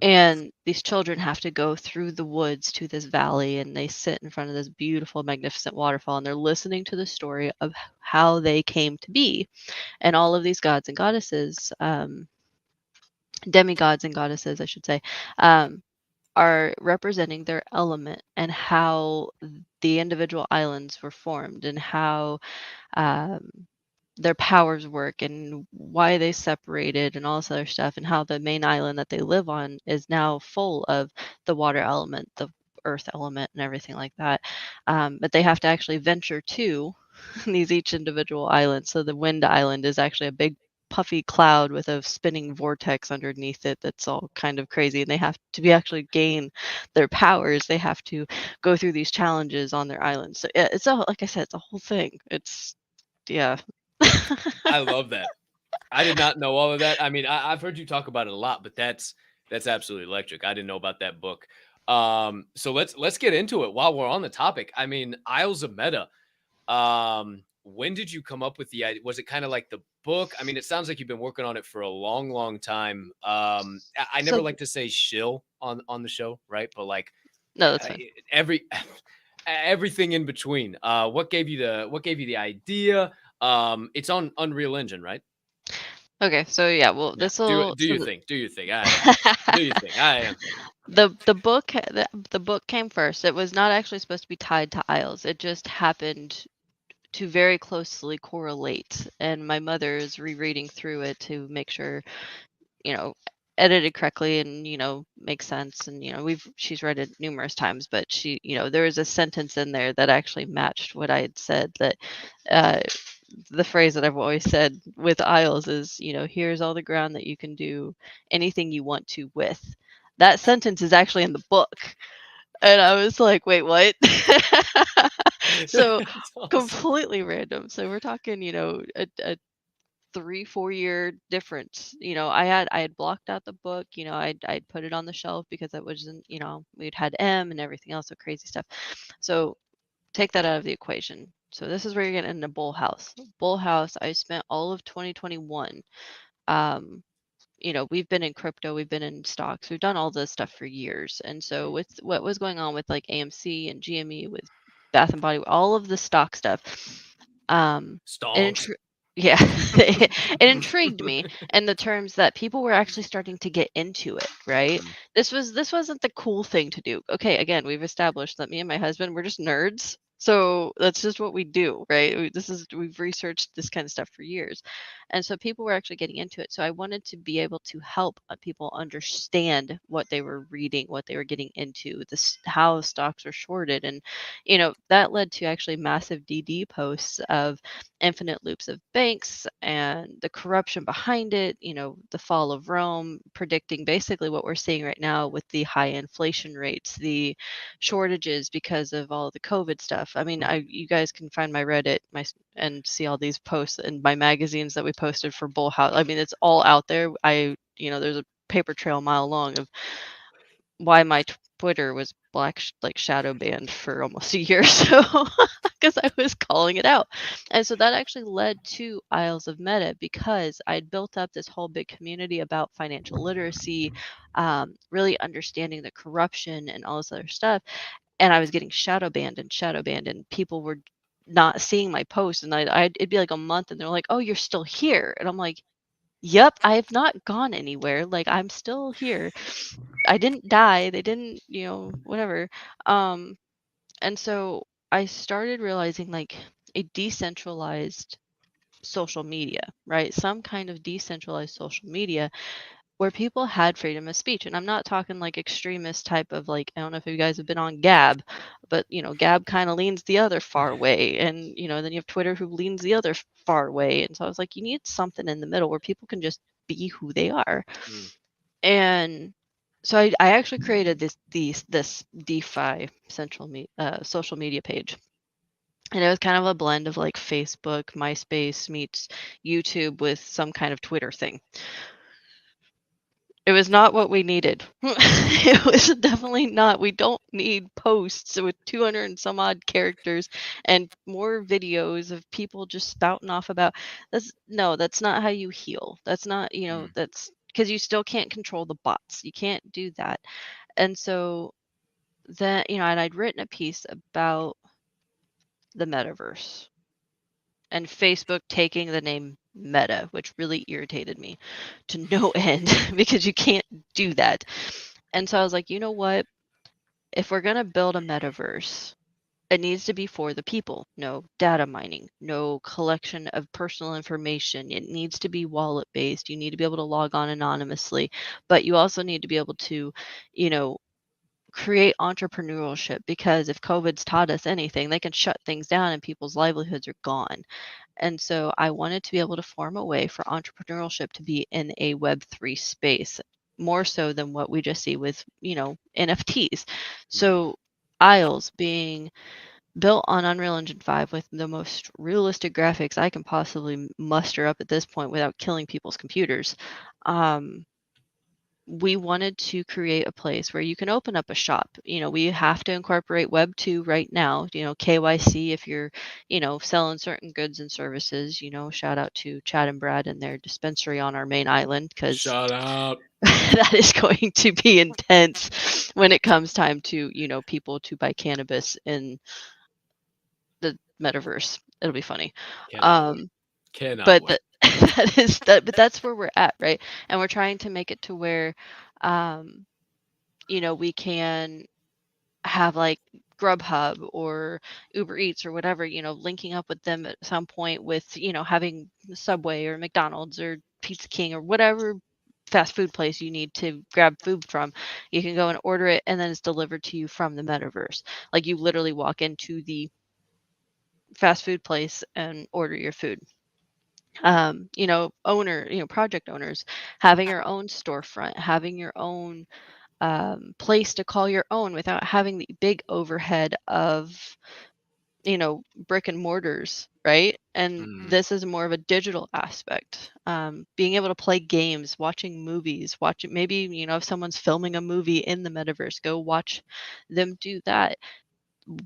And these children have to go through the woods to this valley, and they sit in front of this beautiful, magnificent waterfall, and they're listening to the story of how they came to be. And all of these gods and goddesses, demigods and goddesses, I should say, are representing their element and how the individual islands were formed and how um, their powers work and why they separated and all this other stuff, and how the main island that they live on is now full of the water element, the earth element, and everything like that. But they have to actually venture to these each individual islands. So the wind island is actually a big puffy cloud with a spinning vortex underneath it that's all kind of crazy, and they have to be actually gain their powers. They have to go through these challenges on their island. So yeah, like I said, it's a whole thing. Yeah. I love that. I did not know all of that. I mean, I've heard you talk about it a lot, but that's absolutely electric. I didn't know about that book. So let's get into it while we're on the topic. I mean, Isles of Meta. When did you come up with the idea? Was it kind of like the book? I mean, it sounds like you've been working on it for a long, long time. I never So like to say shill on the show, right? But like no, that's fine. everything in between. What gave you the idea? It's on Unreal Engine, right? Okay, so yeah, well, Yeah. this will Do your thing. Do your thing. Do your thing. I am. the book came first. It was not actually supposed to be tied to Isles. It just happened to very closely correlate. And my mother is rereading through it to make sure, you know, edited correctly and, makes sense. And, she's read it numerous times, but there was a sentence in there that actually matched what I had said, that the phrase that I've always said with Isles is, here's all the ground that you can do anything you want to with. That sentence is actually in the book. And I was like, wait, what? So Awesome. completely random. So we're talking, a 3-4 year difference. I had blocked out the book. I'd put it on the shelf because it wasn't, we'd had M and everything else, so crazy stuff. So take that out of the equation. So this is where you're getting into Bull House. Bull House, I spent all of 2021. We've been in crypto, we've been in stocks, we've done all this stuff for years. And so with what was going on with like AMC and GME, with Bath and Body, all of the stock stuff, Stonks. yeah, it intrigued me in the terms that people were actually starting to get into it, right? This wasn't the cool thing to do. Okay, again, we've established that me and my husband, we're just nerds. So that's just what we do, right? We've researched this kind of stuff for years. And so people were actually getting into it. So I wanted to be able to help people understand what they were reading, what they were getting into, how stocks are shorted. And, that led to actually massive DD posts of infinite loops of banks and the corruption behind it, the fall of Rome, predicting basically what we're seeing right now with the high inflation rates, the shortages because of all the COVID stuff. I mean, you guys can find my Reddit and see all these posts and my magazines that we posted for Bull House. I mean, it's all out there. There's a paper trail a mile long of why my Twitter was black, like shadow banned for almost a year or so, because I was calling it out. And so that actually led to Isles of Meta, because I'd built up this whole big community about financial literacy, really understanding the corruption and all this other stuff. And I was getting shadow banned, and people were not seeing my posts. And it'd be like a month, and they're like, "Oh, you're still here," and I'm like, "Yep, I have not gone anywhere. Like, I'm still here. I didn't die. They didn't, whatever." Um, and so I started realizing, like, a decentralized social media, right? Some kind of decentralized social media where people had freedom of speech. And I'm not talking like extremist type of, like, I don't know if you guys have been on Gab, but Gab kind of leans the other far way. And then you have Twitter who leans the other far way. And so I was like, you need something in the middle where people can just be who they are. Mm. And so I actually created this DeFi social media page. And it was kind of a blend of like Facebook, MySpace meets YouTube with some kind of Twitter thing. It was not what we needed. It was definitely not. We don't need posts with 200 and some odd characters and more videos of people just spouting off about that's not how you heal. That's not, that's because you still can't control the bots. You can't do that. And so then, and I'd written a piece about the metaverse and Facebook taking the name Meta, which really irritated me to no end because you can't do that. And so I was like, you know what? If we're going to build a metaverse, it needs to be for the people. No data mining, no collection of personal information. It needs to be wallet based. You need to be able to log on anonymously, but you also need to be able to, you know, create entrepreneurship, because if COVID's taught us anything, they can shut things down and people's livelihoods are gone. And so I wanted to be able to form a way for entrepreneurship to be in a Web3 space, more so than what we just see with, NFTs. So Isles being built on Unreal Engine 5 with the most realistic graphics I can possibly muster up at this point without killing people's computers. We wanted to create a place where you can open up a shop. We have to incorporate Web 2 right now, KYC if you're, selling certain goods and services. Shout out to Chad and Brad and their dispensary on our main island, because Shout out. that is going to be intense when it comes time to, people to buy cannabis in the metaverse. It'll be funny. Cannot But wait. but that's where we're at, right? And we're trying to make it to where we can have like Grubhub or Uber Eats or whatever, linking up with them at some point with, having Subway or McDonald's or Pizza King or whatever fast food place you need to grab food from. You can go and order it, and then it's delivered to you from the metaverse. Like, you literally walk into the fast food place and order your food. Project owners having your own storefront, having your own place to call your own without having the big overhead of, brick and mortars, right? And this is more of a digital aspect. Being able to play games, watching movies, maybe, if someone's filming a movie in the metaverse, go watch them do that.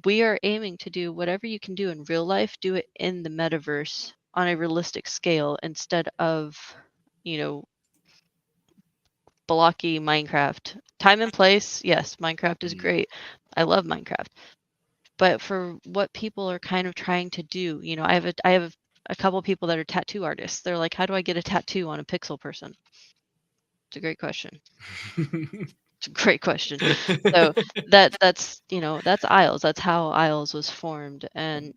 We are aiming to do whatever you can do in real life, do it in the metaverse on a realistic scale, instead of, you know, blocky Minecraft. Time and place, yes, Minecraft is great. I love Minecraft. But for what people are kind of trying to do, I have a couple people that are tattoo artists. They're like, how do I get a tattoo on a pixel person? It's a great question. It's a great question. So that's Isles. That's how Isles was formed. And,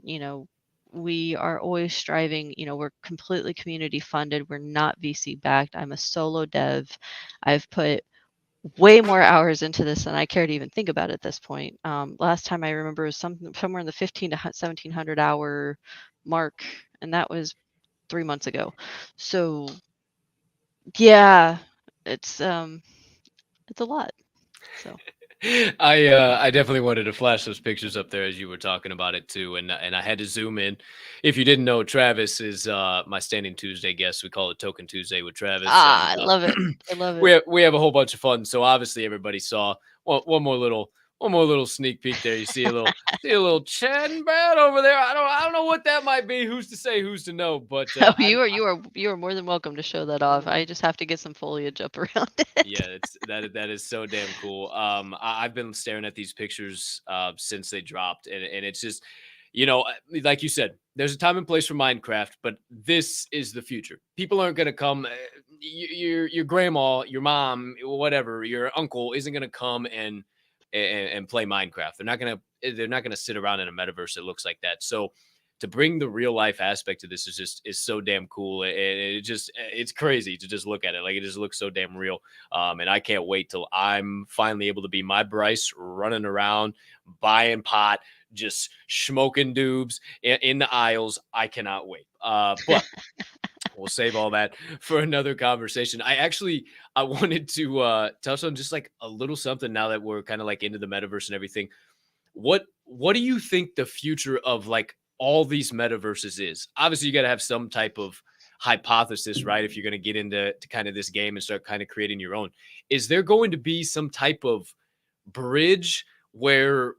we are always striving, we're completely community funded. We're not VC backed. I'm a solo dev. I've put way more hours into this than I care to even think about at this point. Last time I remember was somewhere in the 15 to 1700 hour mark, and that was 3 months ago. So yeah, it's a lot. So I definitely wanted to flash those pictures up there as you were talking about it too, and I had to zoom in. If you didn't know, Travis is my standing Tuesday guest. We call it Token Tuesday with Travis, and I love it. I love it. we have a whole bunch of fun. So obviously everybody saw one more little sneak peek there. You see a little Chad and Brad over there. I don't know what that might be. Who's to say? Who's to know? But Oh, you are more than welcome to show that off. I just have to get some foliage up around it. yeah, that is so damn cool. I've been staring at these pictures since they dropped, and it's just, like you said, there's a time and place for Minecraft, but this is the future. People aren't gonna come. Your grandma, your mom, whatever, your uncle isn't gonna come and play Minecraft. They're not gonna sit around in a metaverse that looks like that. So to bring the real life aspect to this is so damn cool, and it's crazy to just look at it. Like, it just looks so damn real. And I can't wait till I'm finally able to be my Bryce, running around buying pot, just smoking doobs in the aisles. I cannot wait. But we'll save all that for another conversation. I wanted to touch on just like a little something now that we're kind of like into the metaverse and everything. What do you think the future of like all these metaverses is? Obviously, you got to have some type of hypothesis, right? If you're going to get into kind of this game and start kind of creating your own, is there going to be some type of bridge where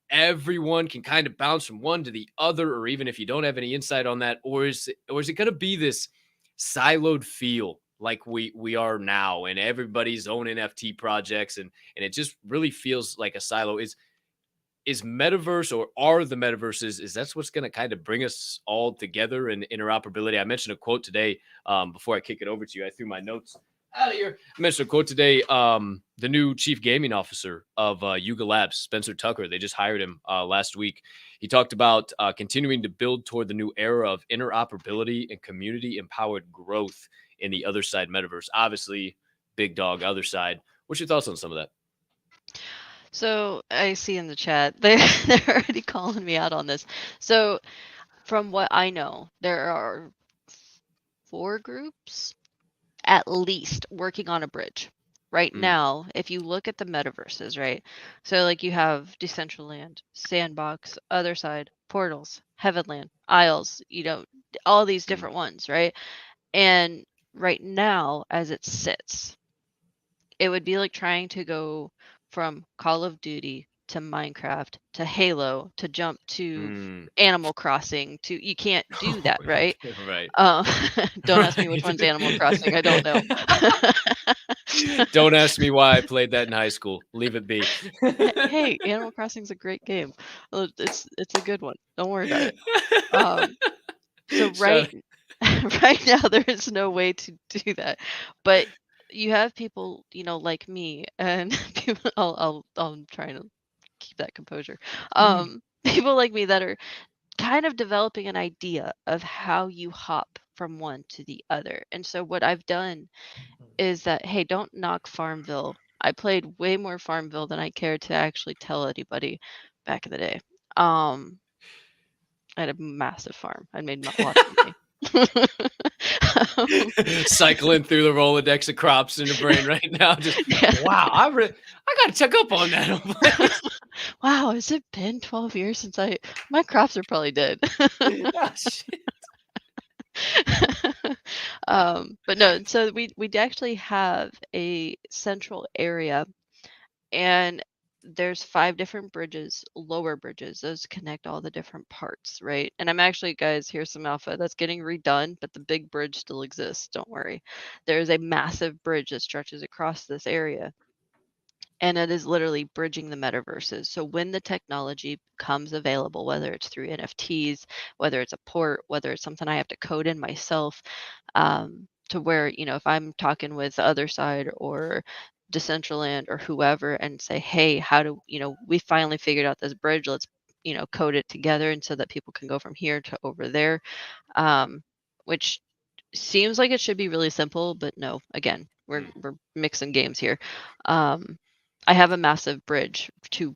everyone can kind of bounce from one to the other, or even if you don't have any insight on that, or is it going to be this siloed feel like we are now, and everybody's own NFT projects, and it just really feels like a silo? Is metaverse, or are the metaverses, is that's what's going to kind of bring us all together in interoperability? I mentioned a quote today, before I kick it over to you. I threw my notes out of here. I mentioned a quote today. The new chief gaming officer of Yuga Labs, Spencer Tucker, they just hired him last week. He talked about continuing to build toward the new era of interoperability and community empowered growth in the other side metaverse. Obviously, big dog other side. What's your thoughts on some of that? So I see in the chat they're already calling me out on this. So from what I know, there are 4 groups at least working on a bridge right now. If you look at the metaverses, right? So like you have Decentraland, Sandbox, Other Side, Portals, Heavenland, Isles, all these different ones, right? And right now, as it sits, it would be like trying to go from Call of Duty to Minecraft to Halo to jump to Animal Crossing to, you can't do that, right? Right. Don't ask me which one's Animal Crossing. I don't know. Don't ask me why I played that in high school. Leave it be. Hey, Animal Crossing's a great game. It's a good one. Don't worry about it. So right now there is no way to do that, but you have people, like me, and people. I'm trying to keep that composure. People like me that are kind of developing an idea of how you hop from one to the other. And so what I've done is that, hey, don't knock Farmville. I played way more Farmville than I cared to actually tell anybody back in the day. I had a massive farm. I made lots of money. Cycling through the Rolodex of crops in the brain right now. Just wow, I gotta check up on that. Wow, has it been 12 years since my crops are probably dead. Oh, shit. But no, so we actually have a central area, and there's 5 different bridges, lower bridges. Those connect all the different parts, right? And I'm actually, guys, here's some alpha that's getting redone, but the big bridge still exists. Don't worry. There's a massive bridge that stretches across this area, and it is literally bridging the metaverses. So when the technology becomes available, whether it's through NFTs, whether it's a port, whether it's something I have to code in myself, to where, if I'm talking with the Other Side or Decentraland or whoever and say, hey, how do, we finally figured out this bridge, let's, code it together, and so that people can go from here to over there, which seems like it should be really simple, but no, again, we're mixing games here. I have a massive bridge to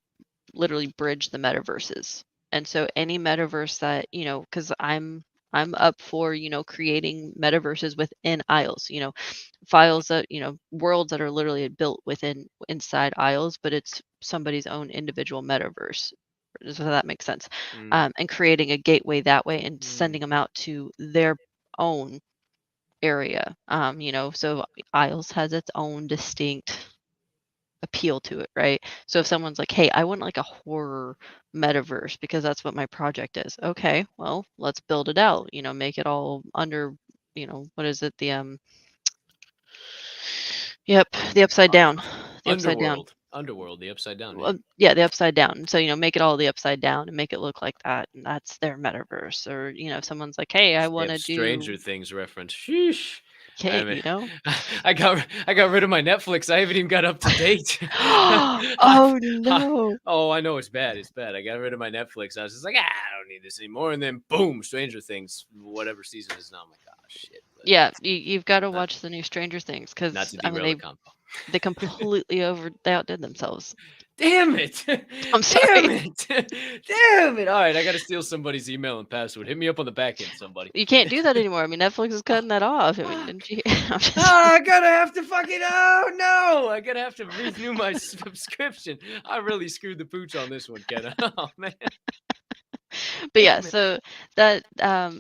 literally bridge the metaverses. And so any metaverse that, because I'm up for, creating metaverses within Isles, files that, worlds that are literally built inside Isles, but it's somebody's own individual metaverse. So that makes sense. And creating a gateway that way and sending them out to their own area. So Isles has its own distinct appeal to it, right? So if someone's like, hey, I want like a horror metaverse because that's what my project is. Okay, well, let's build it out, make it all under, what is it? Yep, the upside down. The upside down. Underworld, the upside down. Well, yeah, the upside down. So, make it all the upside down and make it look like that. And that's their metaverse. Or, if someone's like, hey, I They want have to do, Stranger Things reference. Sheesh. I hey, mean, you know. I got rid of my Netflix. I haven't even got up to date. Oh, no. Oh, I know it's bad. It's bad. I got rid of my Netflix. I was just like, I don't need this anymore. And then boom, Stranger Things, whatever season is now. I'm like, oh shit. But Yeah, you've got to watch the new Stranger Things not because, to I mean, derail the combo. they completely they outdid themselves. Damn it. I'm sorry. Damn it. Damn it. All right, I got to steal somebody's email and password. Hit me up on the back end, somebody. You can't do that anymore. I mean, Netflix is cutting that off. I mean, didn't you? I'm just, I gotta have to fucking, oh no, I gotta have to renew my subscription. I really screwed the pooch on this one, Kenna. Oh man. but yeah, Damn it. so that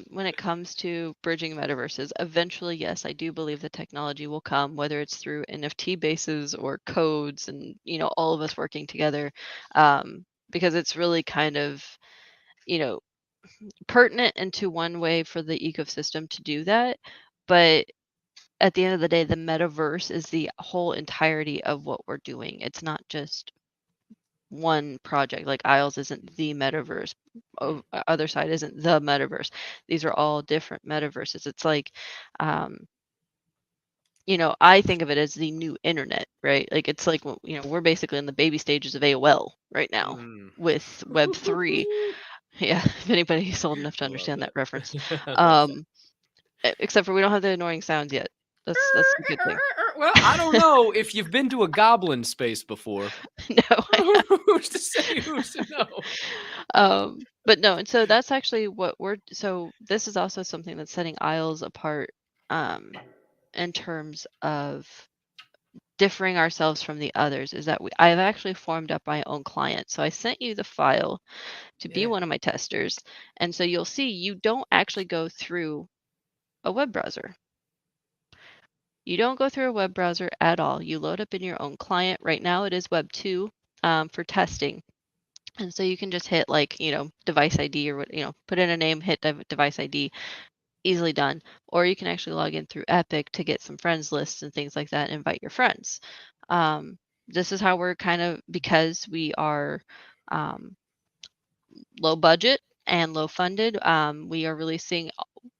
when it comes to bridging metaverses, eventually, yes, I do believe the technology will come, whether it's through NFT bases or codes, and all of us working together, because it's really kind of you know pertinent into one way for the ecosystem to do that, but at the end of the day, the metaverse is the whole entirety of what we're doing. It's not just one project. Like Isles isn't the metaverse. Other side isn't the metaverse. These are all different metaverses. It's like, um, I think of it as the new internet, right? Like it's like, we're basically in the baby stages of AOL right now with Web3. Yeah, if anybody's old enough to understand that reference. Except for we don't have the annoying sounds yet. That's a good thing. Well, I don't know if you've been to a goblin space before. No, Who's to say? Who's to know? but no, and so that's actually so this is also something that's setting Isles apart, in terms of differing ourselves from the others, is that I've actually formed up my own client. So I sent you the file to be one of my testers, and so you'll see you don't actually go through a web browser. You don't go through a web browser at all. You load up in your own client. Right now it is Web 2, for testing. And so you can just hit like, device ID or what, put in a name, hit device ID, easily done. Or you can actually log in through Epic to get some friends lists and things like that and invite your friends. This is how we're kind of, because we are low budget and low funded, we are releasing,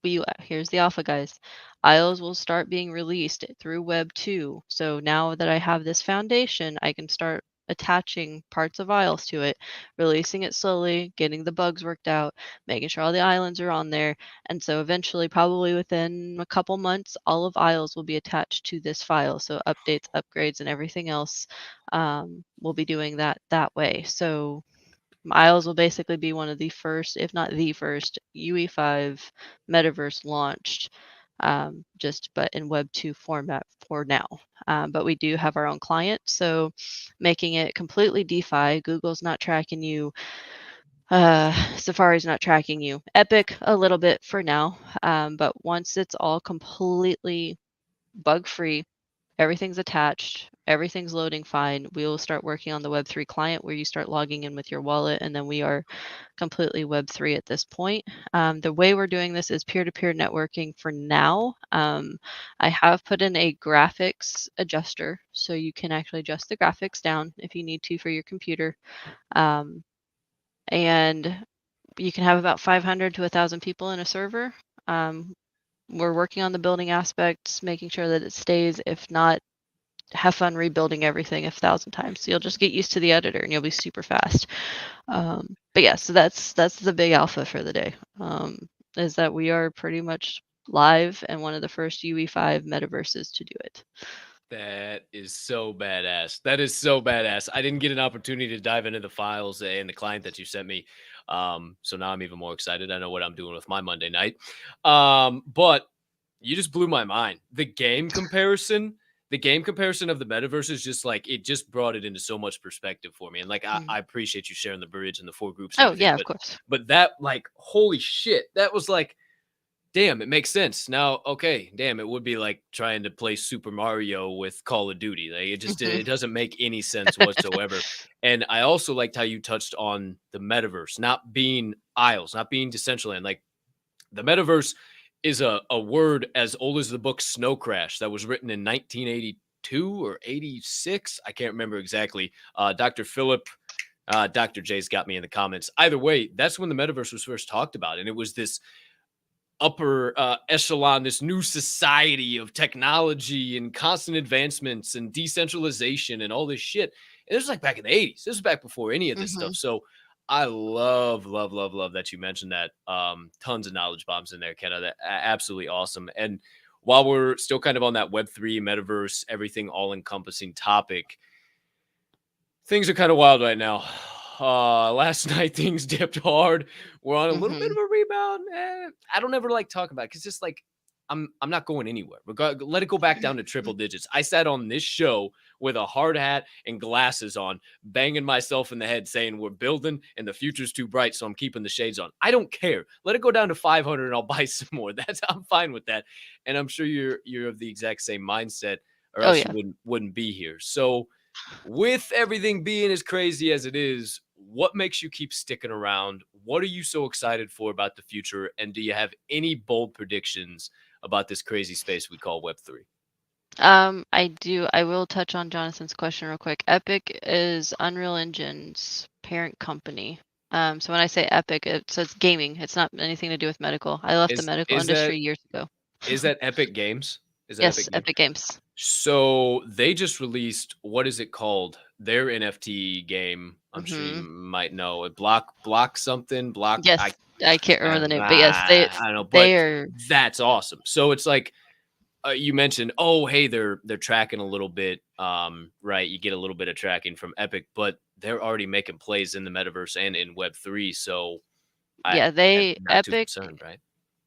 here's the alpha, guys. Isles will start being released through Web 2. So now that I have this foundation, I can start attaching parts of Isles to it, releasing it slowly, getting the bugs worked out, making sure all the islands are on there. And so eventually, probably within a couple months, all of Isles will be attached to this file. So updates, upgrades, and everything else, we'll be doing that way. So Isles will basically be one of the first, if not the first, UE5 metaverse launched, but in Web 2 format for now. But we do have our own client, so making it completely DeFi. Google's not tracking you. Safari's not tracking you. Epic a little bit for now, but once it's all completely bug-free, everything's attached, everything's loading fine, we will start working on the Web3 client where you start logging in with your wallet, and then we are completely Web3 at this point. The way we're doing this is peer-to-peer networking for now. I have put in a graphics adjuster, so you can actually adjust the graphics down if you need to for your computer. And you can have about 500 to 1,000 people in a server. We're working on the building aspects, making sure that it stays. If not, have fun rebuilding everything 1,000 times. So you'll just get used to the editor and you'll be super fast. But yeah, so that's the big alpha for the day, is that we are pretty much live and one of the first UE5 metaverses to do it. That is so badass. That is so badass. I didn't get an opportunity to dive into the files and the client that you sent me. So now I'm even more excited. I know what I'm doing with my Monday night. But you just blew my mind. The game comparison of the metaverse is just like, it just brought it into so much perspective for me. And like, I appreciate you sharing the bridge and the 4 groups. And yeah, of course. But that, like, holy shit, that was like, Damn, it makes sense. Now, okay, damn, it would be like trying to play Super Mario with Call of Duty. Like it Mhm. doesn't make any sense whatsoever. And I also liked how you touched on the metaverse, not being Isles, not being Decentraland. Like the metaverse is a word as old as the book Snow Crash that was written in 1982 or 86. I can't remember exactly. Dr. Philip, Dr. J's got me in the comments. Either way, that's when the metaverse was first talked about. And it was this upper echelon, this new society of technology and constant advancements and decentralization and all this shit. And this was like back in the 80s. This was back before any of this stuff. Mhm. So I love that you mentioned that. Tons of knowledge bombs in there, Kenna. That absolutely awesome. And while we're still kind of on that Web3 metaverse, everything all encompassing topic, things are kind of wild right now. Last night things dipped hard. We're on a little bit Mhm. of a rebound. I don't ever like talking about it because just like I'm not going anywhere. Let it go back down to triple digits. I sat on this show with a hard hat and glasses on, banging myself in the head, saying we're building and the future's too bright, so I'm keeping the shades on. I don't care. Let it go down to 500 and I'll buy some more. I'm fine with that. And I'm sure you're of the exact same mindset, or Oh else you yeah. wouldn't be here. So with everything being as crazy as it is, what makes you keep sticking around? What are you so excited for about the future? And do you have any bold predictions about this crazy space we call Web3? I do. I will touch on Jonathan's question real quick. Epic is Unreal Engine's parent company. So when I say Epic, it's gaming. It's not anything to do with medical. I left the Is medical is that industry years ago. is that Epic Games? Is that Yes, Epic Games? Epic Games. So they just released, what is it called? Their NFT game. I'm sure you Mhm. might know it. Block something. Block. Yes, I can't remember the name, but yes, they I don't know, but they are. that's awesome. So it's like you mentioned, oh, hey, they're tracking a little bit, right? You get a little bit of tracking from Epic, but they're already making plays in the metaverse and in Web3, so Yeah, I'm they not too concerned, right?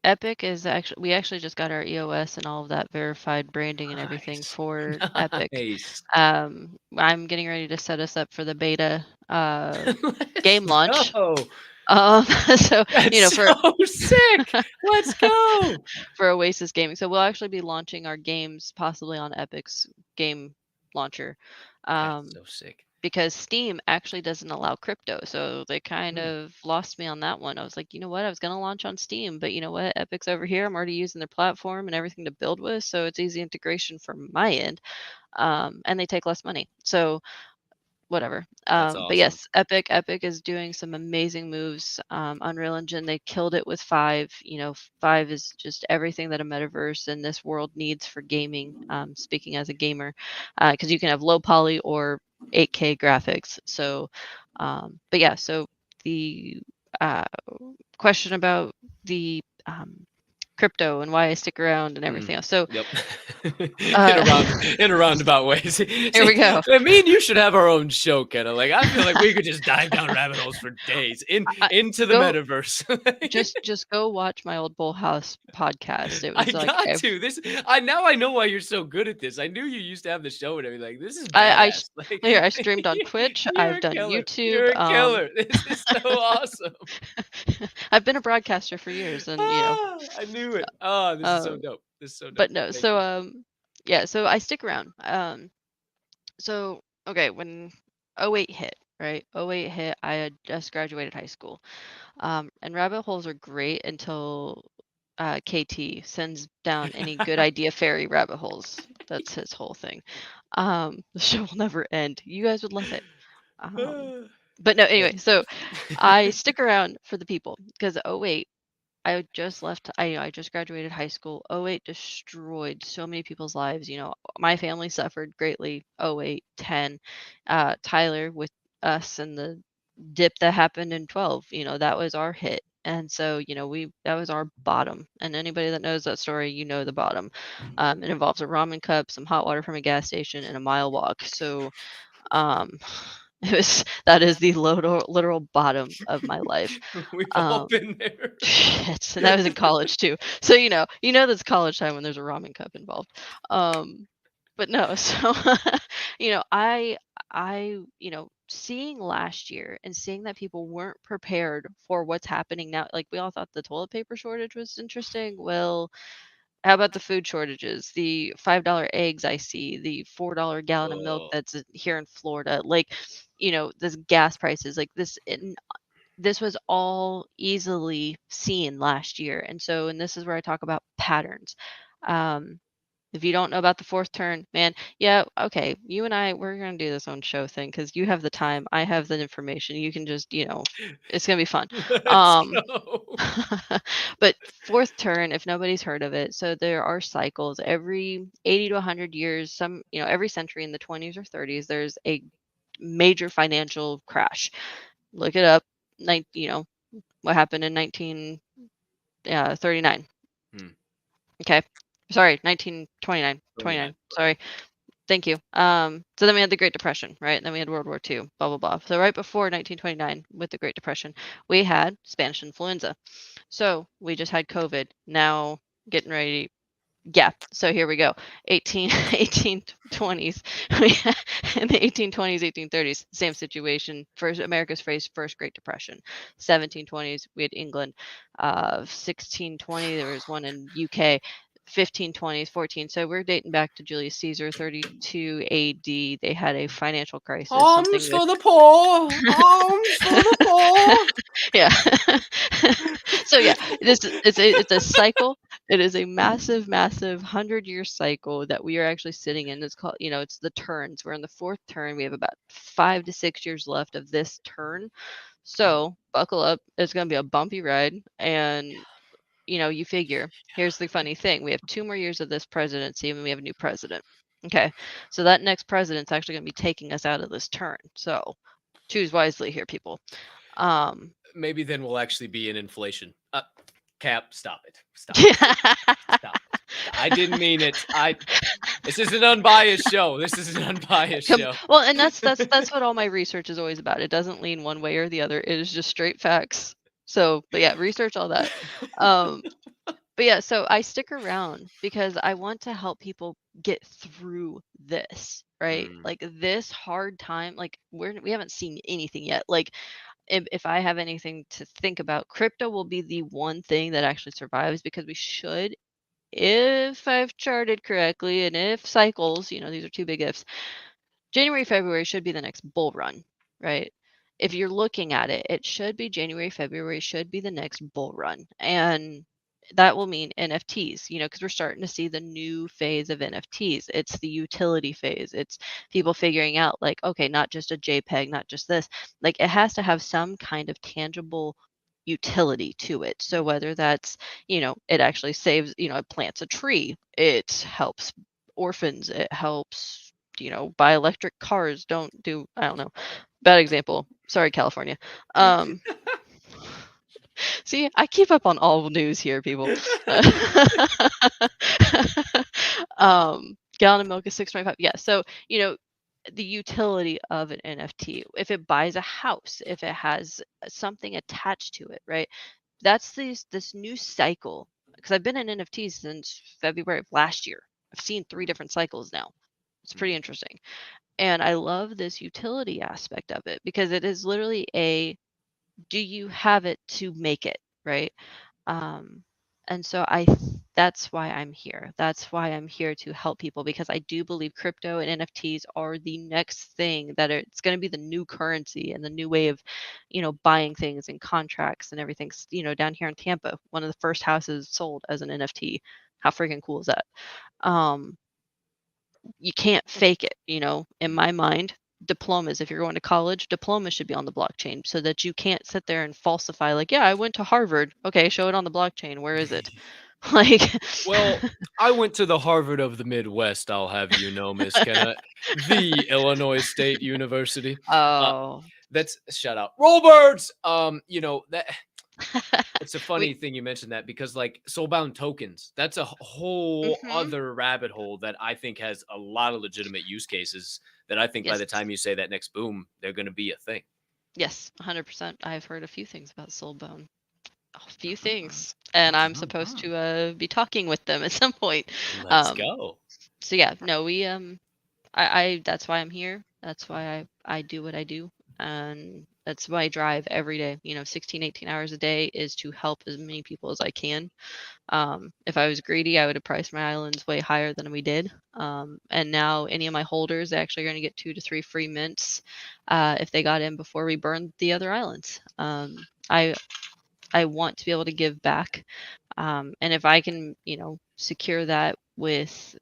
Epic is actually we actually just got our EOS and all of that verified branding and everything Nice, for Epic. nice. I'm getting ready to set us up for the beta Let's game launch. go. So That's you know for so sick. Let's go. for Oasis Gaming. So we'll actually be launching our games possibly on Epic's game launcher. That's Um, so sick. because Steam actually doesn't allow crypto. So they kind Hmm. of lost me on that one. I was like, you know what? I was going to launch on Steam, but you know what? Epic's over here. I'm already using their platform and everything to build with. So it's easy integration from my end. And they take less money. So whatever. That's But awesome. yes, Epic is doing some amazing moves. Unreal Engine, they killed it with 5. Five is just everything that a metaverse in this world needs for gaming. Speaking as a gamer, because you can have low poly or 8K graphics. So, but yeah, so the uh, question about the crypto and why I stick around and Mhm. everything else. So, Yep. uh, In a roundabout way. here we See, go. me and you should have our own show, Kenna. Like I feel like we could just dive down rabbit holes for days I, into the go metaverse. just go watch my old Bull House podcast. It I was like got to this. I now I know why you're so good at this. I knew you used to have the show and everything. Like this is I badass. Like here I streamed on Twitch. you're I've a done killer. YouTube. You're a killer. This is so awesome. I've been a broadcaster for years, and I knew it. Oh, this is so uh, dope. This is so but dope. no. Thank So you. yeah. So I stick around. So okay, when '08 hit, right? '08 hit. I had just graduated high school. And rabbit holes are great until KT sends down any good idea fairy rabbit holes. That's his whole thing. The show will never end. You guys would love it. Um, but no, Yep. anyway, so I stick around for the people because '08, I just left. I just graduated high school. '08 destroyed so many people's lives. My family suffered greatly. '08, 10, Tyler with us and the dip that happened in 12. That was our hit. And so, we that was our bottom. And anybody that knows that story, the bottom. It involves a ramen cup, some hot water from a gas station, and a mile walk. So, um, that is the literal bottom of my life. We've all Um, been there. shit, and that was in college too. So that's college time when there's a ramen cup involved. Um, but no, so I seeing last year and seeing that people weren't prepared for what's happening now. Like, we all thought the toilet paper shortage was interesting. Well, how about the food shortages? The $5 eggs I see, the $4 gallon of milk Oh, that's here in Florida, like, this gas prices, like this was all easily seen last year. And this is where I talk about patterns. Um, if you don't know about the fourth turn, man, yeah, okay, you and we're gonna do this on show thing because you have the time, I have the information. You can just, it's gonna be fun. let's Um, go. but fourth turn, if nobody's heard of it, so there are cycles every 80 to 100 years. Every century in the 20s or 30s, there's a major financial crash. Look it up. What happened in 1939. Hmm. Okay. Sorry, 1929. 29. 29. Sorry. Thank you. So then we had the Great Depression, right? And then we had World War II, blah, blah, blah. So right before 1929, with the Great Depression, we had Spanish influenza. So we just had COVID. Now getting ready. Yeah, so here we go. 1820s. In the 1820s, 1830s, same situation. First, America's faced first Great Depression. 1720s, we had England. 1620, there was one in UK. 1520s, 14. So we're dating back to Julius Caesar, 32 AD. They had a financial crisis, something Alms with for the poor. Alms for the poor. yeah. So yeah, it's a cycle. It is a massive, massive 100-year cycle that we are actually sitting in. It's called, it's the turns. We're in the fourth turn. We have about 5 to 6 years left of this turn. So buckle up. It's going to be a bumpy ride. And, you figure, here's the funny thing. We have 2 more years of this presidency and we have a new president. Okay. So that next president's actually going to be taking us out of this turn. So choose wisely here, people. Maybe then we'll actually be in inflation. Cap, stop it. Stop it. Stop it. I didn't mean it. This is an unbiased show. This is an unbiased show. Well, and that's what all my research is always about. It doesn't lean one way or the other. It is just straight facts. So, but yeah, research all that. But yeah, so I stick around because I want to help people get through this, right? Mm. Like this hard time, like we haven't seen anything yet. Like if I have anything to think about, crypto will be the one thing that actually survives because we should, if I've charted correctly, and if cycles, these are two big ifs, January, February should be the next bull run, right? If you're looking at it, it should be January, February should be the next bull run. And that will mean NFTs, because we're starting to see the new phase of NFTs. It's the utility phase. It's people figuring out, like, okay, not just a JPEG, not just this. Like, it has to have some kind of tangible utility to it. So whether that's, it actually saves, it plants a tree, it helps orphans, it helps, buy electric cars. I don't know. Bad example. Sorry, California. See, I keep up on all news here, people. Gallon of milk is 6.5. Yeah. So, the utility of an NFT, if it buys a house, if it has something attached to it, right? That's this new cycle. Because I've been in NFTs since February of last year. I've seen 3 different cycles now. It's pretty interesting. And I love this utility aspect of it because it is literally do you have it to make it, right? Um, and so that's why I'm here. That's why I'm here to help people because I do believe crypto and NFTs are the next thing it's going to be the new currency and the new way of, buying things and contracts and everything. Down here in Tampa, one of the first houses sold as an NFT. How freaking cool is that? You can't fake it, in my mind. Diplomas, if you're going to college, diplomas should be on the blockchain so that you can't sit there and falsify, like, yeah, I went to Harvard. Okay, show it on the blockchain. Where is it? Like, Well, I went to the Harvard of the Midwest, I'll have you know, Miss Kenna, the Illinois State University. Uh, oh, that's shut up. Rollbirds! That it's a we, funny thing you mentioned that because like soulbound tokens, that's a whole hmm other rabbit hole that I think has a lot of legitimate use cases that I think by yes, the time you say that next boom, they're going to be a thing. yes, 100%. I've heard a few things about Soulbone, a few things, and I'm supposed to be talking with them at some point. Let's Um, go. so yeah, no, we I that's why I'm here. That's why I do what I do. And that's my drive every day. 16, 18 hours a day is to help as many people as I can. If I was greedy, I would have priced my islands way higher than we did. And now any of my holders actually are going to get 2 to 3 free mints if they got in before we burned the other islands. I want to be able to give back. And if I can, secure that with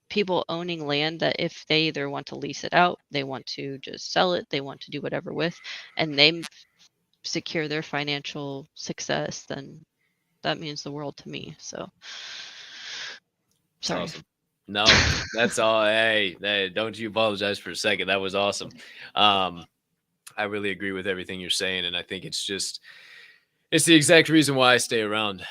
people owning land, that if they either want to lease it out, they want to just sell it, they want to do whatever with, and they secure their financial success, then that means the world to me. So It's sorry. awesome. No, that's all. Hey, don't you apologize for a second. That was awesome. I really agree with everything you're saying, and I think it's the exact reason why I stay around.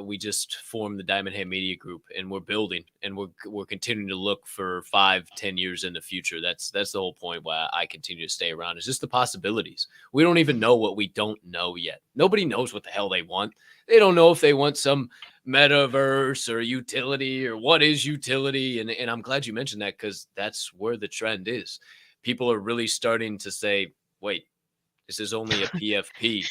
We just formed the Diamond Hand Media Group, and we're building, and we're continuing to look for 5-10 years in the future. That's the whole point why I continue to stay around. Is just the possibilities. We don't even know what we don't know yet. Nobody knows what the hell they want. They don't know if they want some metaverse or utility or what is utility. And I'm glad you mentioned that, because that's where the trend is. People are really starting to say, wait, this is only a PFP.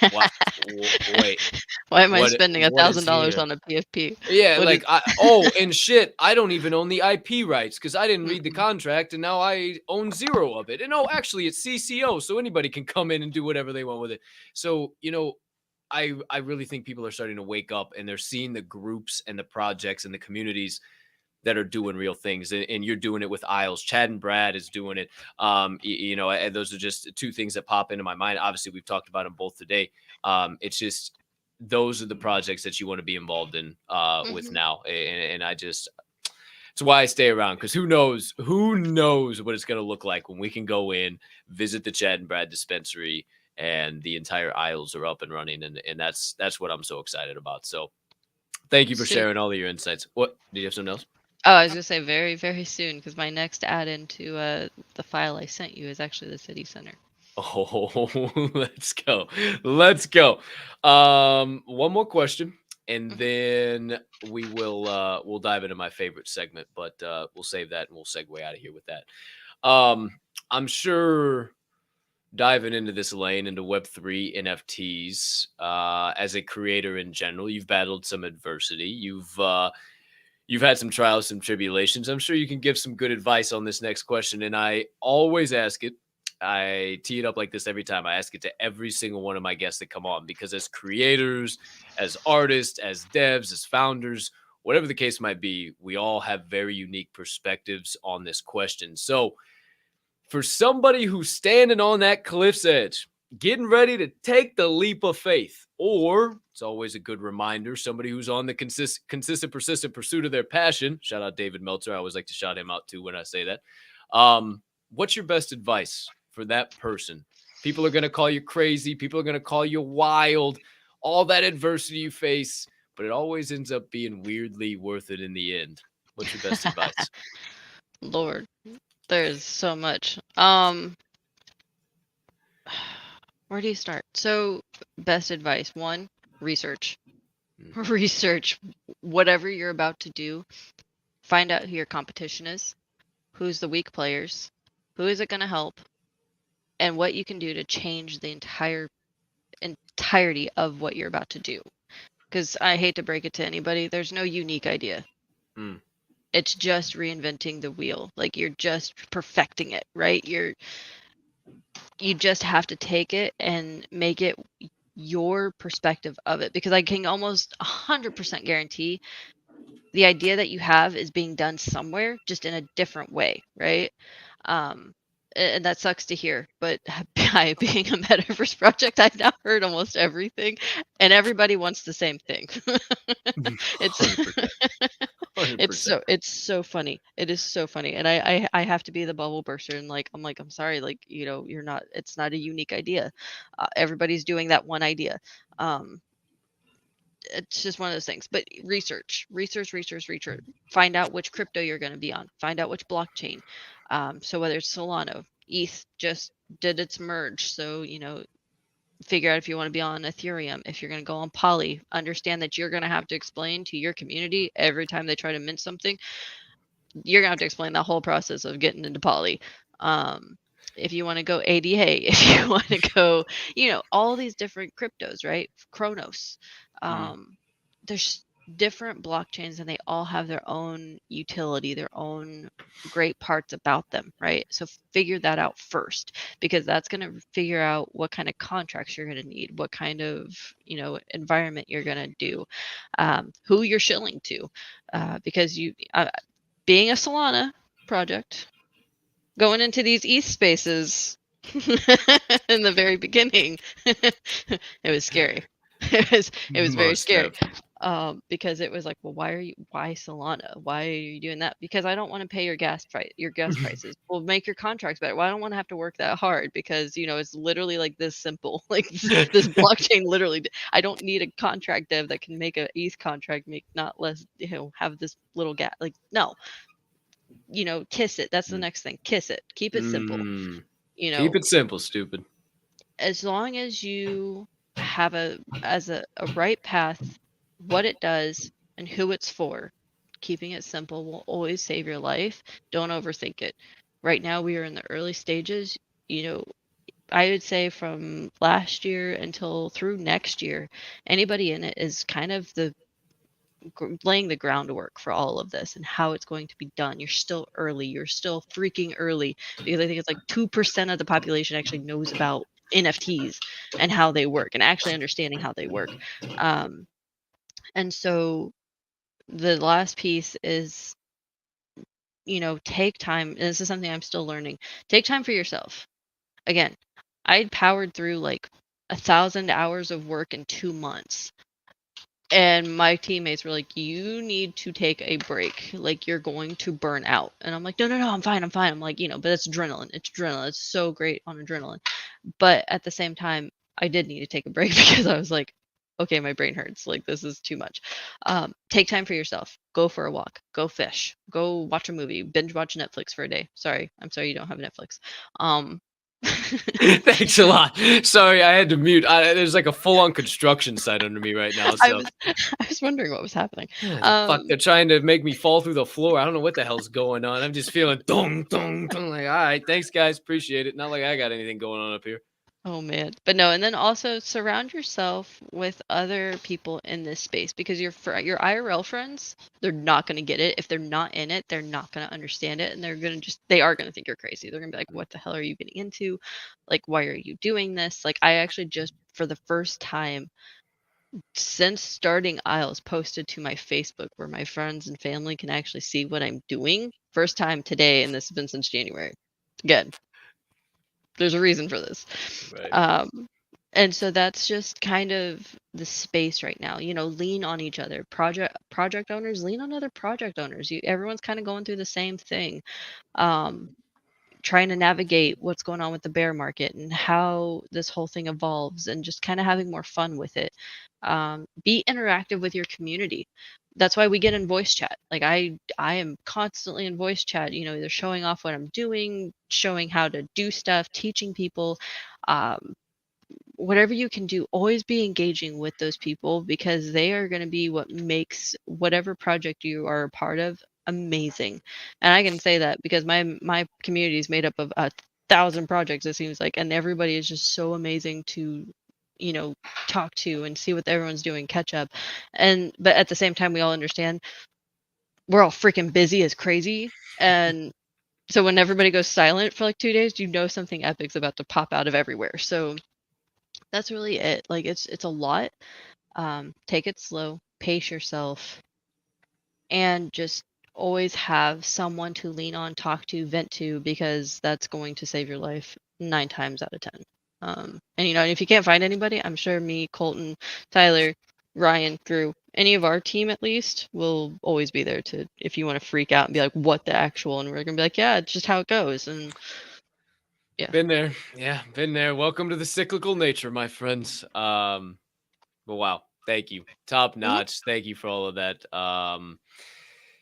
Wait, Why am I spending what is $1,000 here? on a PFP? Yeah, What is and shit, I don't even own the IP rights because I didn't read the Mm-mm. contract, and now I own 0 of it. And actually, it's CCO, so anybody can come in and do whatever they want with it. So, I really think people are starting to wake up, and they're seeing the groups and the projects and the communities that are doing real things, and you're doing it with Isles. Chad and Brad is doing it. And those are just 2 things that pop into my mind. Obviously, we've talked about them both today. It's just those are the projects that you want to be involved in with Mhm. now, and it's why I stay around, because who knows what it's going to look like when we can go in, visit the Chad and Brad dispensary, and the entire Isles are up and running, and that's what I'm so excited about. So thank you for Soon. sharing all of your insights. What, do you have something else? Oh, I was gonna say very, very soon, because my next add into the file I sent you is actually the city center. Oh, let's go. Let's go. One more question, and Mhm. then we'll dive into my favorite segment, but we'll save that and we'll segue out of here with that. I'm sure diving into this lane, into Web3 NFTs, as a creator in general, you've battled some adversity. You've had some trials, some tribulations. I'm sure you can give some good advice on this next question. And I always ask it. I tee it up like this every time. I ask it to every single one of my guests that come on, because as creators, as artists, as devs, as founders, whatever the case might be, we all have very unique perspectives on this question. So, for somebody who's standing on that cliff's edge, getting ready to take the leap of faith, or it's always a good reminder, somebody who's on the consistent, persistent pursuit of their passion. Shout out David Meltzer. I always like to shout him out too when I say that. What's your best advice for that person? People are going to call you crazy. People are going to call you wild. All that adversity you face, but it always ends up being weirdly worth it in the end. What's your best advice? Lord, there's so much. Where do you start? So, best advice. 1, research. Mm. Research whatever you're about to do. Find out who your competition is, who's the weak players, who is it going to help, and what you can do to change the entirety of what you're about to do. Because I hate to break it to anybody, there's no unique idea. Mm. It's just reinventing the wheel. Like, you're just perfecting it, right? You just have to take it and make it your perspective of it, because I can almost 100% guarantee the idea that you have is being done somewhere, just in a different way, right? Um, and that sucks to hear, but by being a metaverse project, I've now heard almost everything, and everybody wants the same thing. It's 100%. 100%. it's so funny. It is so funny, and I have to be the bubble burster, and I'm sorry, you're not. It's not a unique idea. Everybody's doing that one idea. Um, it's just one of those things. But research. Find out which crypto you're going to be on. Find out which blockchain. So whether it's Solana, ETH just did its merge. So, figure out if you want to be on Ethereum. If you're going to go on Poly, understand that you're going to have to explain to your community every time they try to mint something. You're going to have to explain that whole process of getting into Poly. if you want to go ADA, if you want to go, all these different cryptos, right? Chronos. There's different blockchains and they all have their own utility, their own great parts about them, right? So figure that out first, because that's going to figure out what kind of contracts you're going to need, what kind of, environment you're going to do, who you're shilling to, because being a Solana project, going into these ETH spaces in the very beginning, it was scary. It was very Must scary. have. Because it was like, well, why Solana? Why are you doing that? Because I don't want to pay your gas prices. Well, make your contracts better. Well, I don't want to have to work that hard, because it's literally like this simple. Like this blockchain literally, I don't need a contract dev that can make a ETH contract make not less, have this little gap. Like, no, kiss it. That's the next thing. Kiss it. Keep it simple. Keep it simple, stupid. As long as you have a right path, what it does and who it's for, keeping it simple will always save your life. Don't overthink it. Right now we are in the early stages. I would say from last year until through next year, anybody in it is kind of laying the groundwork for all of this and how it's going to be done. You're still early. You're still freaking early, because I think it's like 2% of the population actually knows about NFTs and how they work and actually understanding how they work. And so the last piece is, take time. And this is something I'm still learning. Take time for yourself. Again, I'd powered through like 1,000 hours of work in 2 months. And my teammates were like, you need to take a break. Like, you're going to burn out. And I'm like, no, I'm fine. I'm like, but it's adrenaline. It's adrenaline. It's so great on adrenaline. But at the same time, I did need to take a break because I was like, okay, my brain hurts. Like, this is too much. Take time for yourself. Go for a walk. Go fish. Go watch a movie. Binge watch Netflix for a day. I'm sorry you don't have Netflix. Thanks a lot. Sorry, I had to mute. There's like a full-on construction site under me right now. So I was wondering what was happening. fuck, they're trying to make me fall through the floor. I don't know what the hell's going on. I'm just feeling dong, dong, dong. Like, all right, thanks guys, appreciate it. Not like I got anything going on up here. Oh man. But no, and then also surround yourself with other people in this space, because your IRL friends, they're not going to get it. If they're not in it, they're not going to understand it, and they are going to think you're crazy. They're going to be like, what the hell are you getting into? Like, why are you doing this? Like, I actually just for the first time since starting Isles posted to my Facebook where my friends and family can actually see what I'm doing. First time today, and this has been since January. Again, there's a reason for this. Right. And so that's just kind of the space right now. Lean on each other. Project owners, lean on other project owners. Everyone's kind of going through the same thing. Trying to navigate what's going on with the bear market and how this whole thing evolves, and just kind of having more fun with it. Be interactive with your community. That's why we get in voice chat. Like I am constantly in voice chat, either showing off what I'm doing, showing how to do stuff, teaching people, whatever you can do. Always be engaging with those people, because they are going to be what makes whatever project you are a part of amazing. And I can say that because my community is made up of 1,000 projects, it seems like, and everybody is just so amazing to talk to and see what everyone's doing, catch up. But at the same time, we all understand we're all freaking busy as crazy. And so when everybody goes silent for like 2 days, something epic's about to pop out of everywhere. So that's really it. Like it's a lot. Take it slow, pace yourself, and just always have someone to lean on, talk to, vent to, because that's going to save your life 9 times out of 10. And if you can't find anybody, I'm sure me, Colton, Tyler, Ryan, Drew, any of our team at least will always be there to, if you want to freak out and be like, what the actual, and we're gonna be like, yeah, it's just how it goes. And yeah. Been there. Yeah, been there. Welcome to the cyclical nature, my friends. But wow, thank you. Top notch. Thank you for all of that.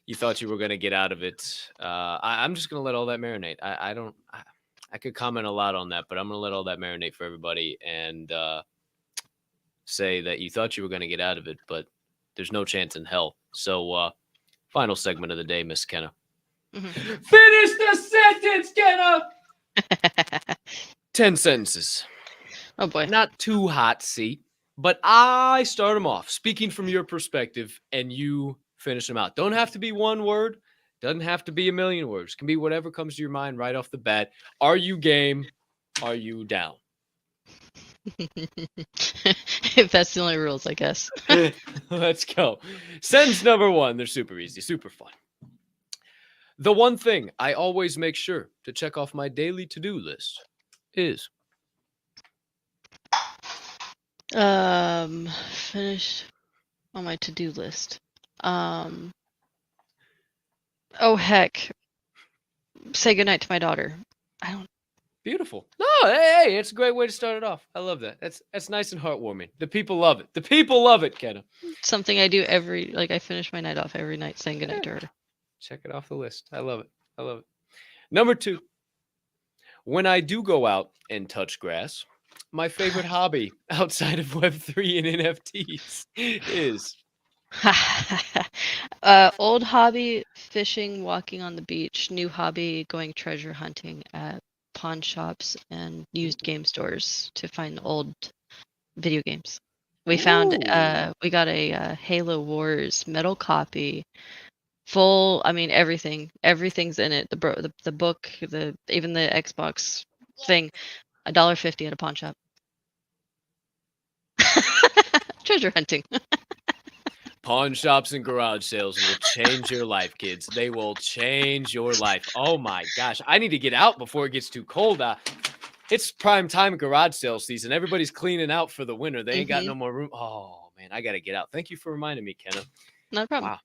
You thought you were gonna get out of it. I'm just gonna let all that marinate. I could comment a lot on that, but I'm gonna let all that marinate for everybody and say that you thought you were gonna get out of it, but there's no chance in hell. So final segment of the day, Miss Kenna. Finish the sentence, Kenna. 10 sentences. Oh boy. Not too hot seat, but I start them off speaking from your perspective and you finish them out. Don't have to be one word. Doesn't have to be a million words. Can be whatever comes to your mind right off the bat. Are you game? Are you down? If that's the only rules, I guess. Let's go. Sentence number 1. They're super easy, super fun. The one thing I always make sure to check off my daily to-do list is finish on my to-do list. Oh heck. Say goodnight to my daughter. I don't. beautiful. No, hey, it's a great way to start it off. I love that. That's nice and heartwarming. The people love it. The people love it, Kenna. Something I do I finish my night off every night saying goodnight to her. Check it off the list. I love it. I love it. Number 2. When I do go out and touch grass, my favorite hobby outside of Web3 and NFTs is Old hobby, fishing, walking on the beach. New hobby, going treasure hunting at pawn shops and used game stores to find old video games. We found we got a Halo Wars metal copy, full. I mean, everything's in it. The book, even the Xbox thing, $1.50 at a pawn shop. Treasure hunting. pawn shops and garage sales will change your life, kids. They will change your life. Oh my gosh. I need to get out before it gets too cold. It's prime time garage sale season. Everybody's cleaning out for the winter. They ain't got no more room. Oh man, I got to get out. Thank you for reminding me, Kenna. No problem. Wow.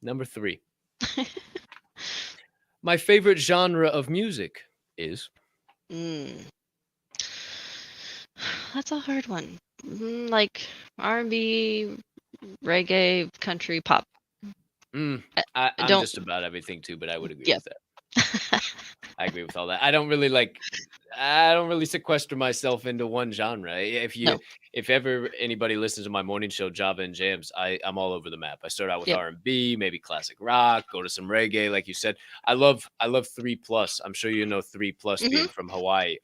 Number 3. My favorite genre of music is That's a hard one. Like R&B, reggae, country, pop. I'm just about everything too, but I would agree with that. I agree with all that. I don't really sequester myself into one genre. If ever anybody listens to my morning show, Java and Jams, I'm all over the map. I start out with R&B, maybe classic rock, go to some reggae, like you said. I love 3+. I'm sure you know 3+ being from Hawaii.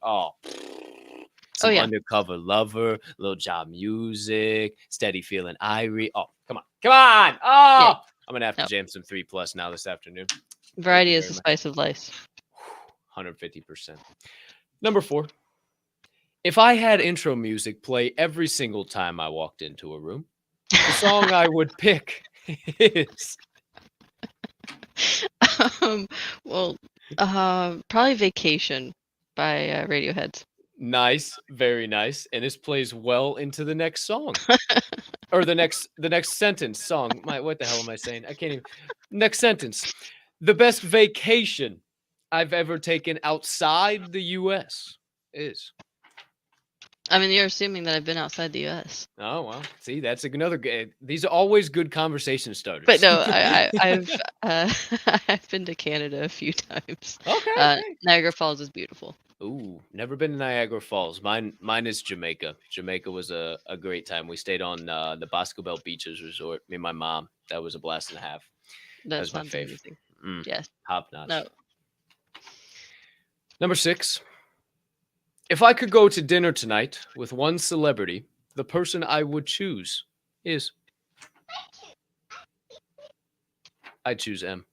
Some Undercover Lover, little job music, Steady Feeling Irie. Oh, come on. Oh, I'm gonna have to jam some 3+ now this afternoon. Variety is the spice of life. 150%. Number 4. If I had intro music play every single time I walked into a room, the song I would pick is probably Vacation by Radiohead. Nice, very nice. And this plays well into the next song. Or the next sentence song. What the hell am I saying? I can't even. Next sentence. The best vacation I've ever taken outside the U.S. is. I mean, you're assuming that I've been outside the U.S. Oh, well. See, that's another good. These are always good conversation starters. But no, I've been to Canada a few times. Okay. Niagara Falls is beautiful. Ooh, never been to Niagara Falls. Mine is Jamaica. Jamaica was a great time. We stayed on the Bosco Belt Beaches Resort. Me and my mom. That was a blast and a half. That was my favorite. Yes. Top notch. No. Number 6. If I could go to dinner tonight with one celebrity, the person I would choose is. I'd choose M.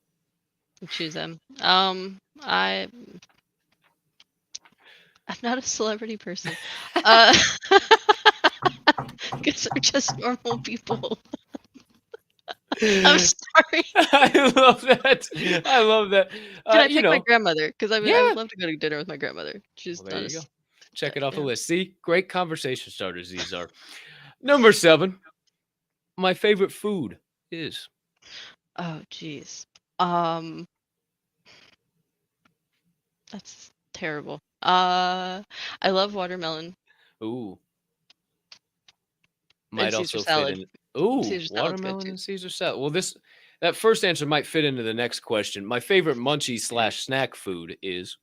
Choose M. I'm not a celebrity person. Because they're just normal people. I'm sorry. I love that. Can I pick my grandmother? Because I would love to go to dinner with my grandmother. She's there you go. Check it off the list. See, great conversation starters these are. Number 7. My favorite food is. Oh, geez. That's terrible. I love watermelon. Ooh. Might also salad. fit in. Ooh, watermelon and Caesar salad. Well, that first answer might fit into the next question. My favorite munchie/snack food is.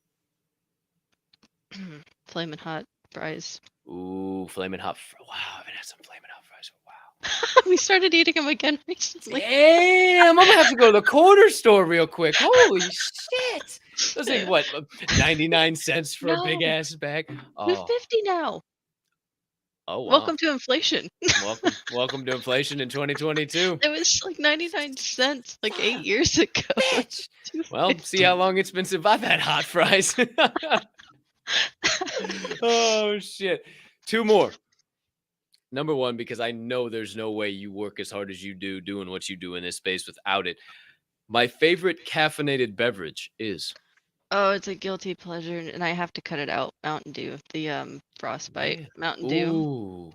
Flamin' Hot fries. Ooh, Flamin' Hot. Wow, I haven't had some Flamin' Hot fries. Wow. We started eating them again recently. Damn, I'm gonna have to go to the corner store real quick. Holy shit. Those things, what, 99 cents for a big No, ass bag? Oh, 250 now. oh wow. Welcome to inflation. Welcome to inflation in 2022. It was like 99 cents like 8 years ago. Bitch. Well, see how long it's been since I've had hot fries. Oh shit. Two more. Number one, because I know there's no way you work as hard as you do doing what you do in this space without it. My favorite caffeinated beverage is Oh, it's a guilty pleasure, and I have to cut it out. Mountain Dew, the Frostbite man. Mountain Dew. Ooh.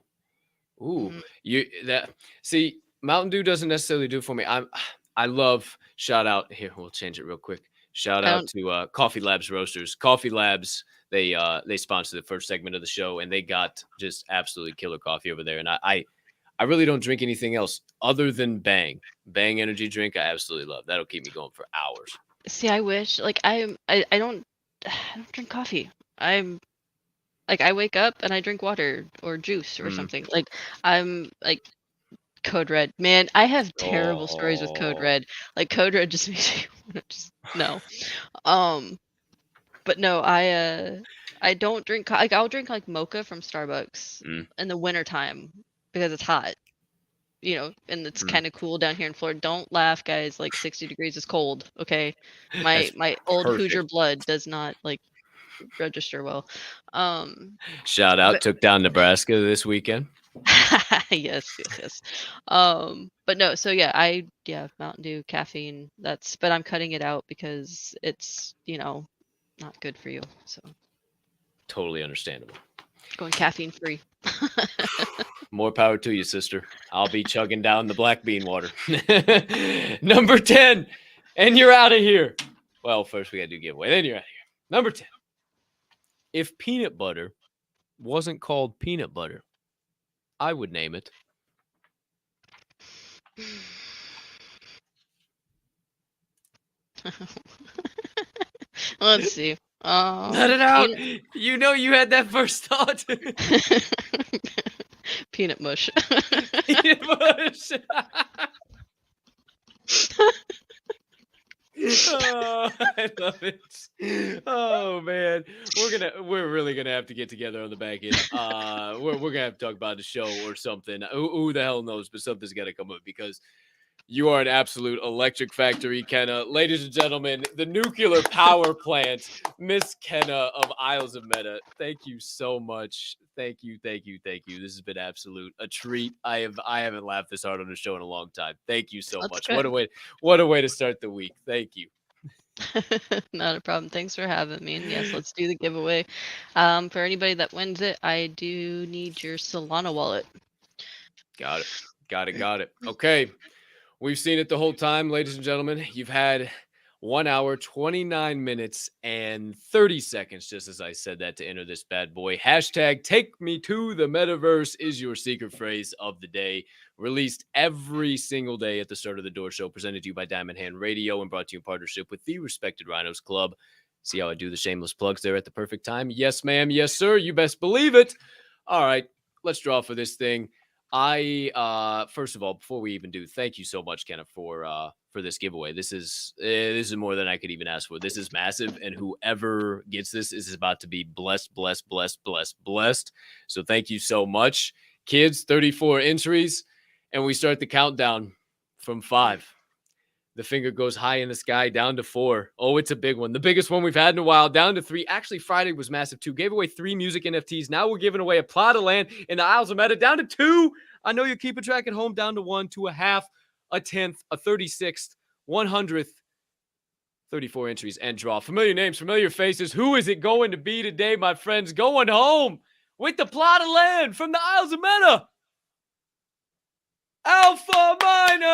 Ooh. Mhm. You that see, Mountain Dew doesn't necessarily do it for me. I love shout out here, we'll change it real quick. Shout I out don't. to Coffee Labs Roasters. Coffee Labs, they sponsor the first segment of the show and they got just absolutely killer coffee over there. And I really don't drink anything else other than Bang. Bang energy drink, I absolutely love. That'll keep me going for hours. See, I wish like I don't I don't drink coffee. I'm like I wake up and I drink water or juice or Mm. something. Like I'm like Code Red. Man, I have terrible stories with Code Oh. Red. Like Code Red just makes me want to just no. But no, I don't drink like I'll drink like mocha from Starbucks Mm. in the wintertime because it's hot. You know, and it's Mm. kind of cool down here in Florida. Don't laugh, guys. Like 60 degrees is cold. Okay, That's my old Hoosier perfect. blood does not like register well. Shout out, But took down Nebraska this weekend. yes, yes, yes. But no, so yeah, Mountain Dew, caffeine. But I'm cutting it out because it's not good for you. So Totally understandable. going caffeine free. More power to you, sister. I'll be chugging down the black bean water. Number 10. And you're out of here. Well, first we got to do giveaway. Then you're out of here. Number 10. If peanut butter wasn't called peanut butter, I would name it. Let's see. Let it out. You know you had that first thought. Peanut mush. Peanut mush. Oh, I love it. Oh man, we're really gonna have to get together on the back end. We're gonna have to talk about the show or something. Who the hell knows? But something's gotta come up because you are an absolute electric factory, Kenna. Ladies and gentlemen, the nuclear power plant, Miss Kenna of Isles of Meta. Thank you so much. Thank you. This has been a treat. I haven't laughed this hard on the show in a long time. Thank you so That's much. good. What a way to start the week. Thank you. Not a problem. Thanks for having me. And yes, let's do the giveaway. For anybody that wins it, I do need your Solana wallet. Got it. Okay. We've seen it the whole time, ladies and gentlemen. You've had 1 hour, 29 minutes, and 30 seconds, just as I said that, to enter this bad boy. Hashtag take me to the metaverse is your secret phrase of the day. Released every single day at the start of the Door Show, presented to you by Diamond Hand Radio and brought to you in partnership with the Respected Rhinos Club. See how I do the shameless plugs there at the perfect time? Yes, ma'am. Yes, sir. You best believe it. All right, let's draw for this thing. First of all, before we even do, thank you so much, Kenna, for this giveaway. This is more than I could even ask for. This is massive, and whoever gets this is about to be blessed. So thank you so much, kids. 34 entries, and we start the countdown from 5. The finger goes high in the sky, down to 4. Oh, it's a big one. The biggest one we've had in a while, down to 3. Actually, Friday was massive, too. Gave away 3 music NFTs. Now we're giving away a plot of land in the Isles of Meta, down to 2. I know you're keeping track at home, down to 1, to a half, a 10th, a 36th, 100th, 34 entries, and draw. Familiar names, familiar faces. Who is it going to be today, my friends? Going home with the plot of land from the Isles of Meta. Alpha Minor!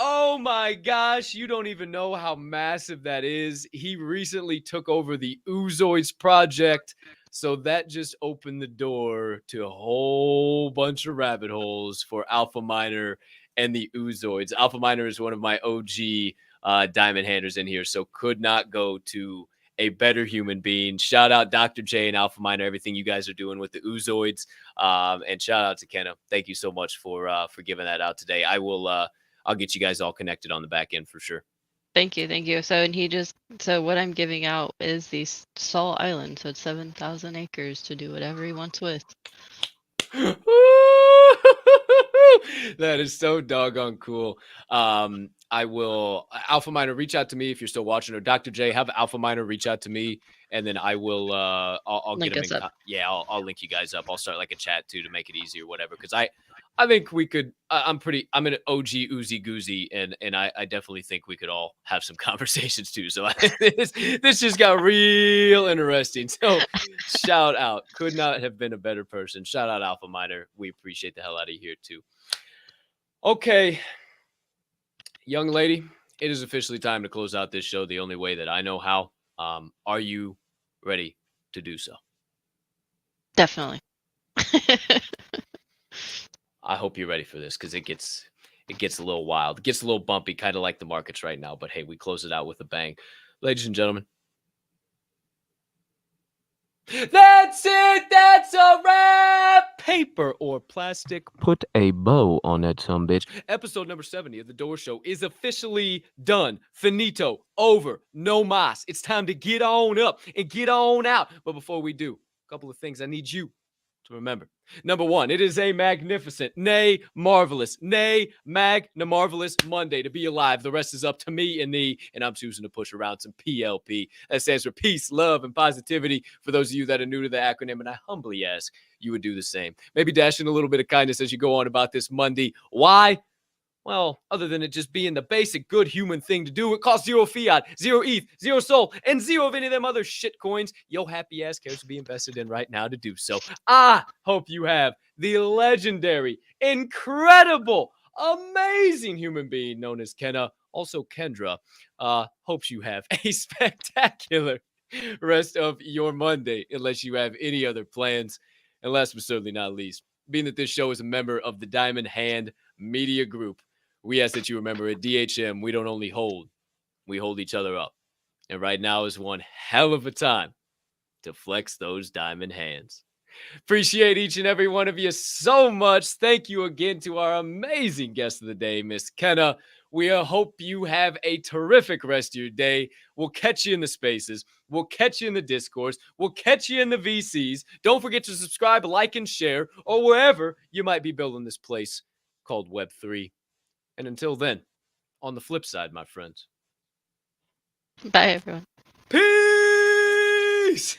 Oh my gosh, you don't even know how massive that is. He recently took over the Oozoids project, so that just opened the door to a whole bunch of rabbit holes for Alpha Minor and the Oozoids. Alpha Minor is one of my OG diamond handers in here, so could not go to a better human being. Shout out Dr. J and Alpha Minor, everything you guys are doing with the Oozoids. And shout out to Kenna. Thank you so much for giving that out today. I'll get you guys all connected on the back end for sure. Thank you, thank you. So what I'm giving out is the Saul Island, so it's 7,000 acres to do whatever he wants with. That is so doggone cool. I will Alpha Miner reach out to me if you're still watching, or Dr. J, have Alpha Miner reach out to me, and then I will I'll Link get him us in. up. Yeah, I'll link you guys up. I'll start like a chat too to make it easy or whatever. Because I think we could. I'm an OG oozy goozy, and I definitely think we could all have some conversations too. So this just got real interesting. So shout out, could not have been a better person. Shout out Alpha Miner. We appreciate the hell out of here too. Okay, young lady, it is officially time to close out this show the only way that I know how. Are you ready to do so? Definitely. I hope you're ready for this because it gets a little wild. It gets a little bumpy, kind of like the markets right now. But hey, we close it out with a bang. Ladies and gentlemen, that's it. That's a wrap. Paper or plastic. Put a bow on that bitch. Episode number 70 of The Door Show is officially done. Finito. Over. No mas. It's time to get on up and get on out. But before we do, a couple of things I need you to remember. Number one, it is a magnificent, nay, marvelous, nay, marvelous Monday to be alive. The rest is up to me and thee, and I'm choosing to push around some PLP. That stands for peace, love, and positivity for those of you that are new to the acronym, and I humbly ask you would do the same. Maybe dash in a little bit of kindness as you go on about this Monday. Why? Well, other than it just being the basic good human thing to do, it costs 0 fiat, 0 ETH, 0 SOL, and 0 of any of them other shit coins yo happy ass cares to be invested in right now to do so. I hope you have the legendary, incredible, amazing human being known as Kenna, also Kendra. Hopes you have a spectacular rest of your Monday, unless you have any other plans. And last but certainly not least, being that this show is a member of the Diamond Hand Media Group, we ask that you remember at DHM, we don't only hold, we hold each other up. And right now is one hell of a time to flex those diamond hands. Appreciate each and every one of you so much. Thank you again to our amazing guest of the day, Miss Kenna. We hope you have a terrific rest of your day. We'll catch you in the spaces. We'll catch you in the discourse. We'll catch you in the VCs. Don't forget to subscribe, like, and share, or wherever you might be building this place called Web3. And until then, on the flip side, my friends. Bye, everyone. Peace!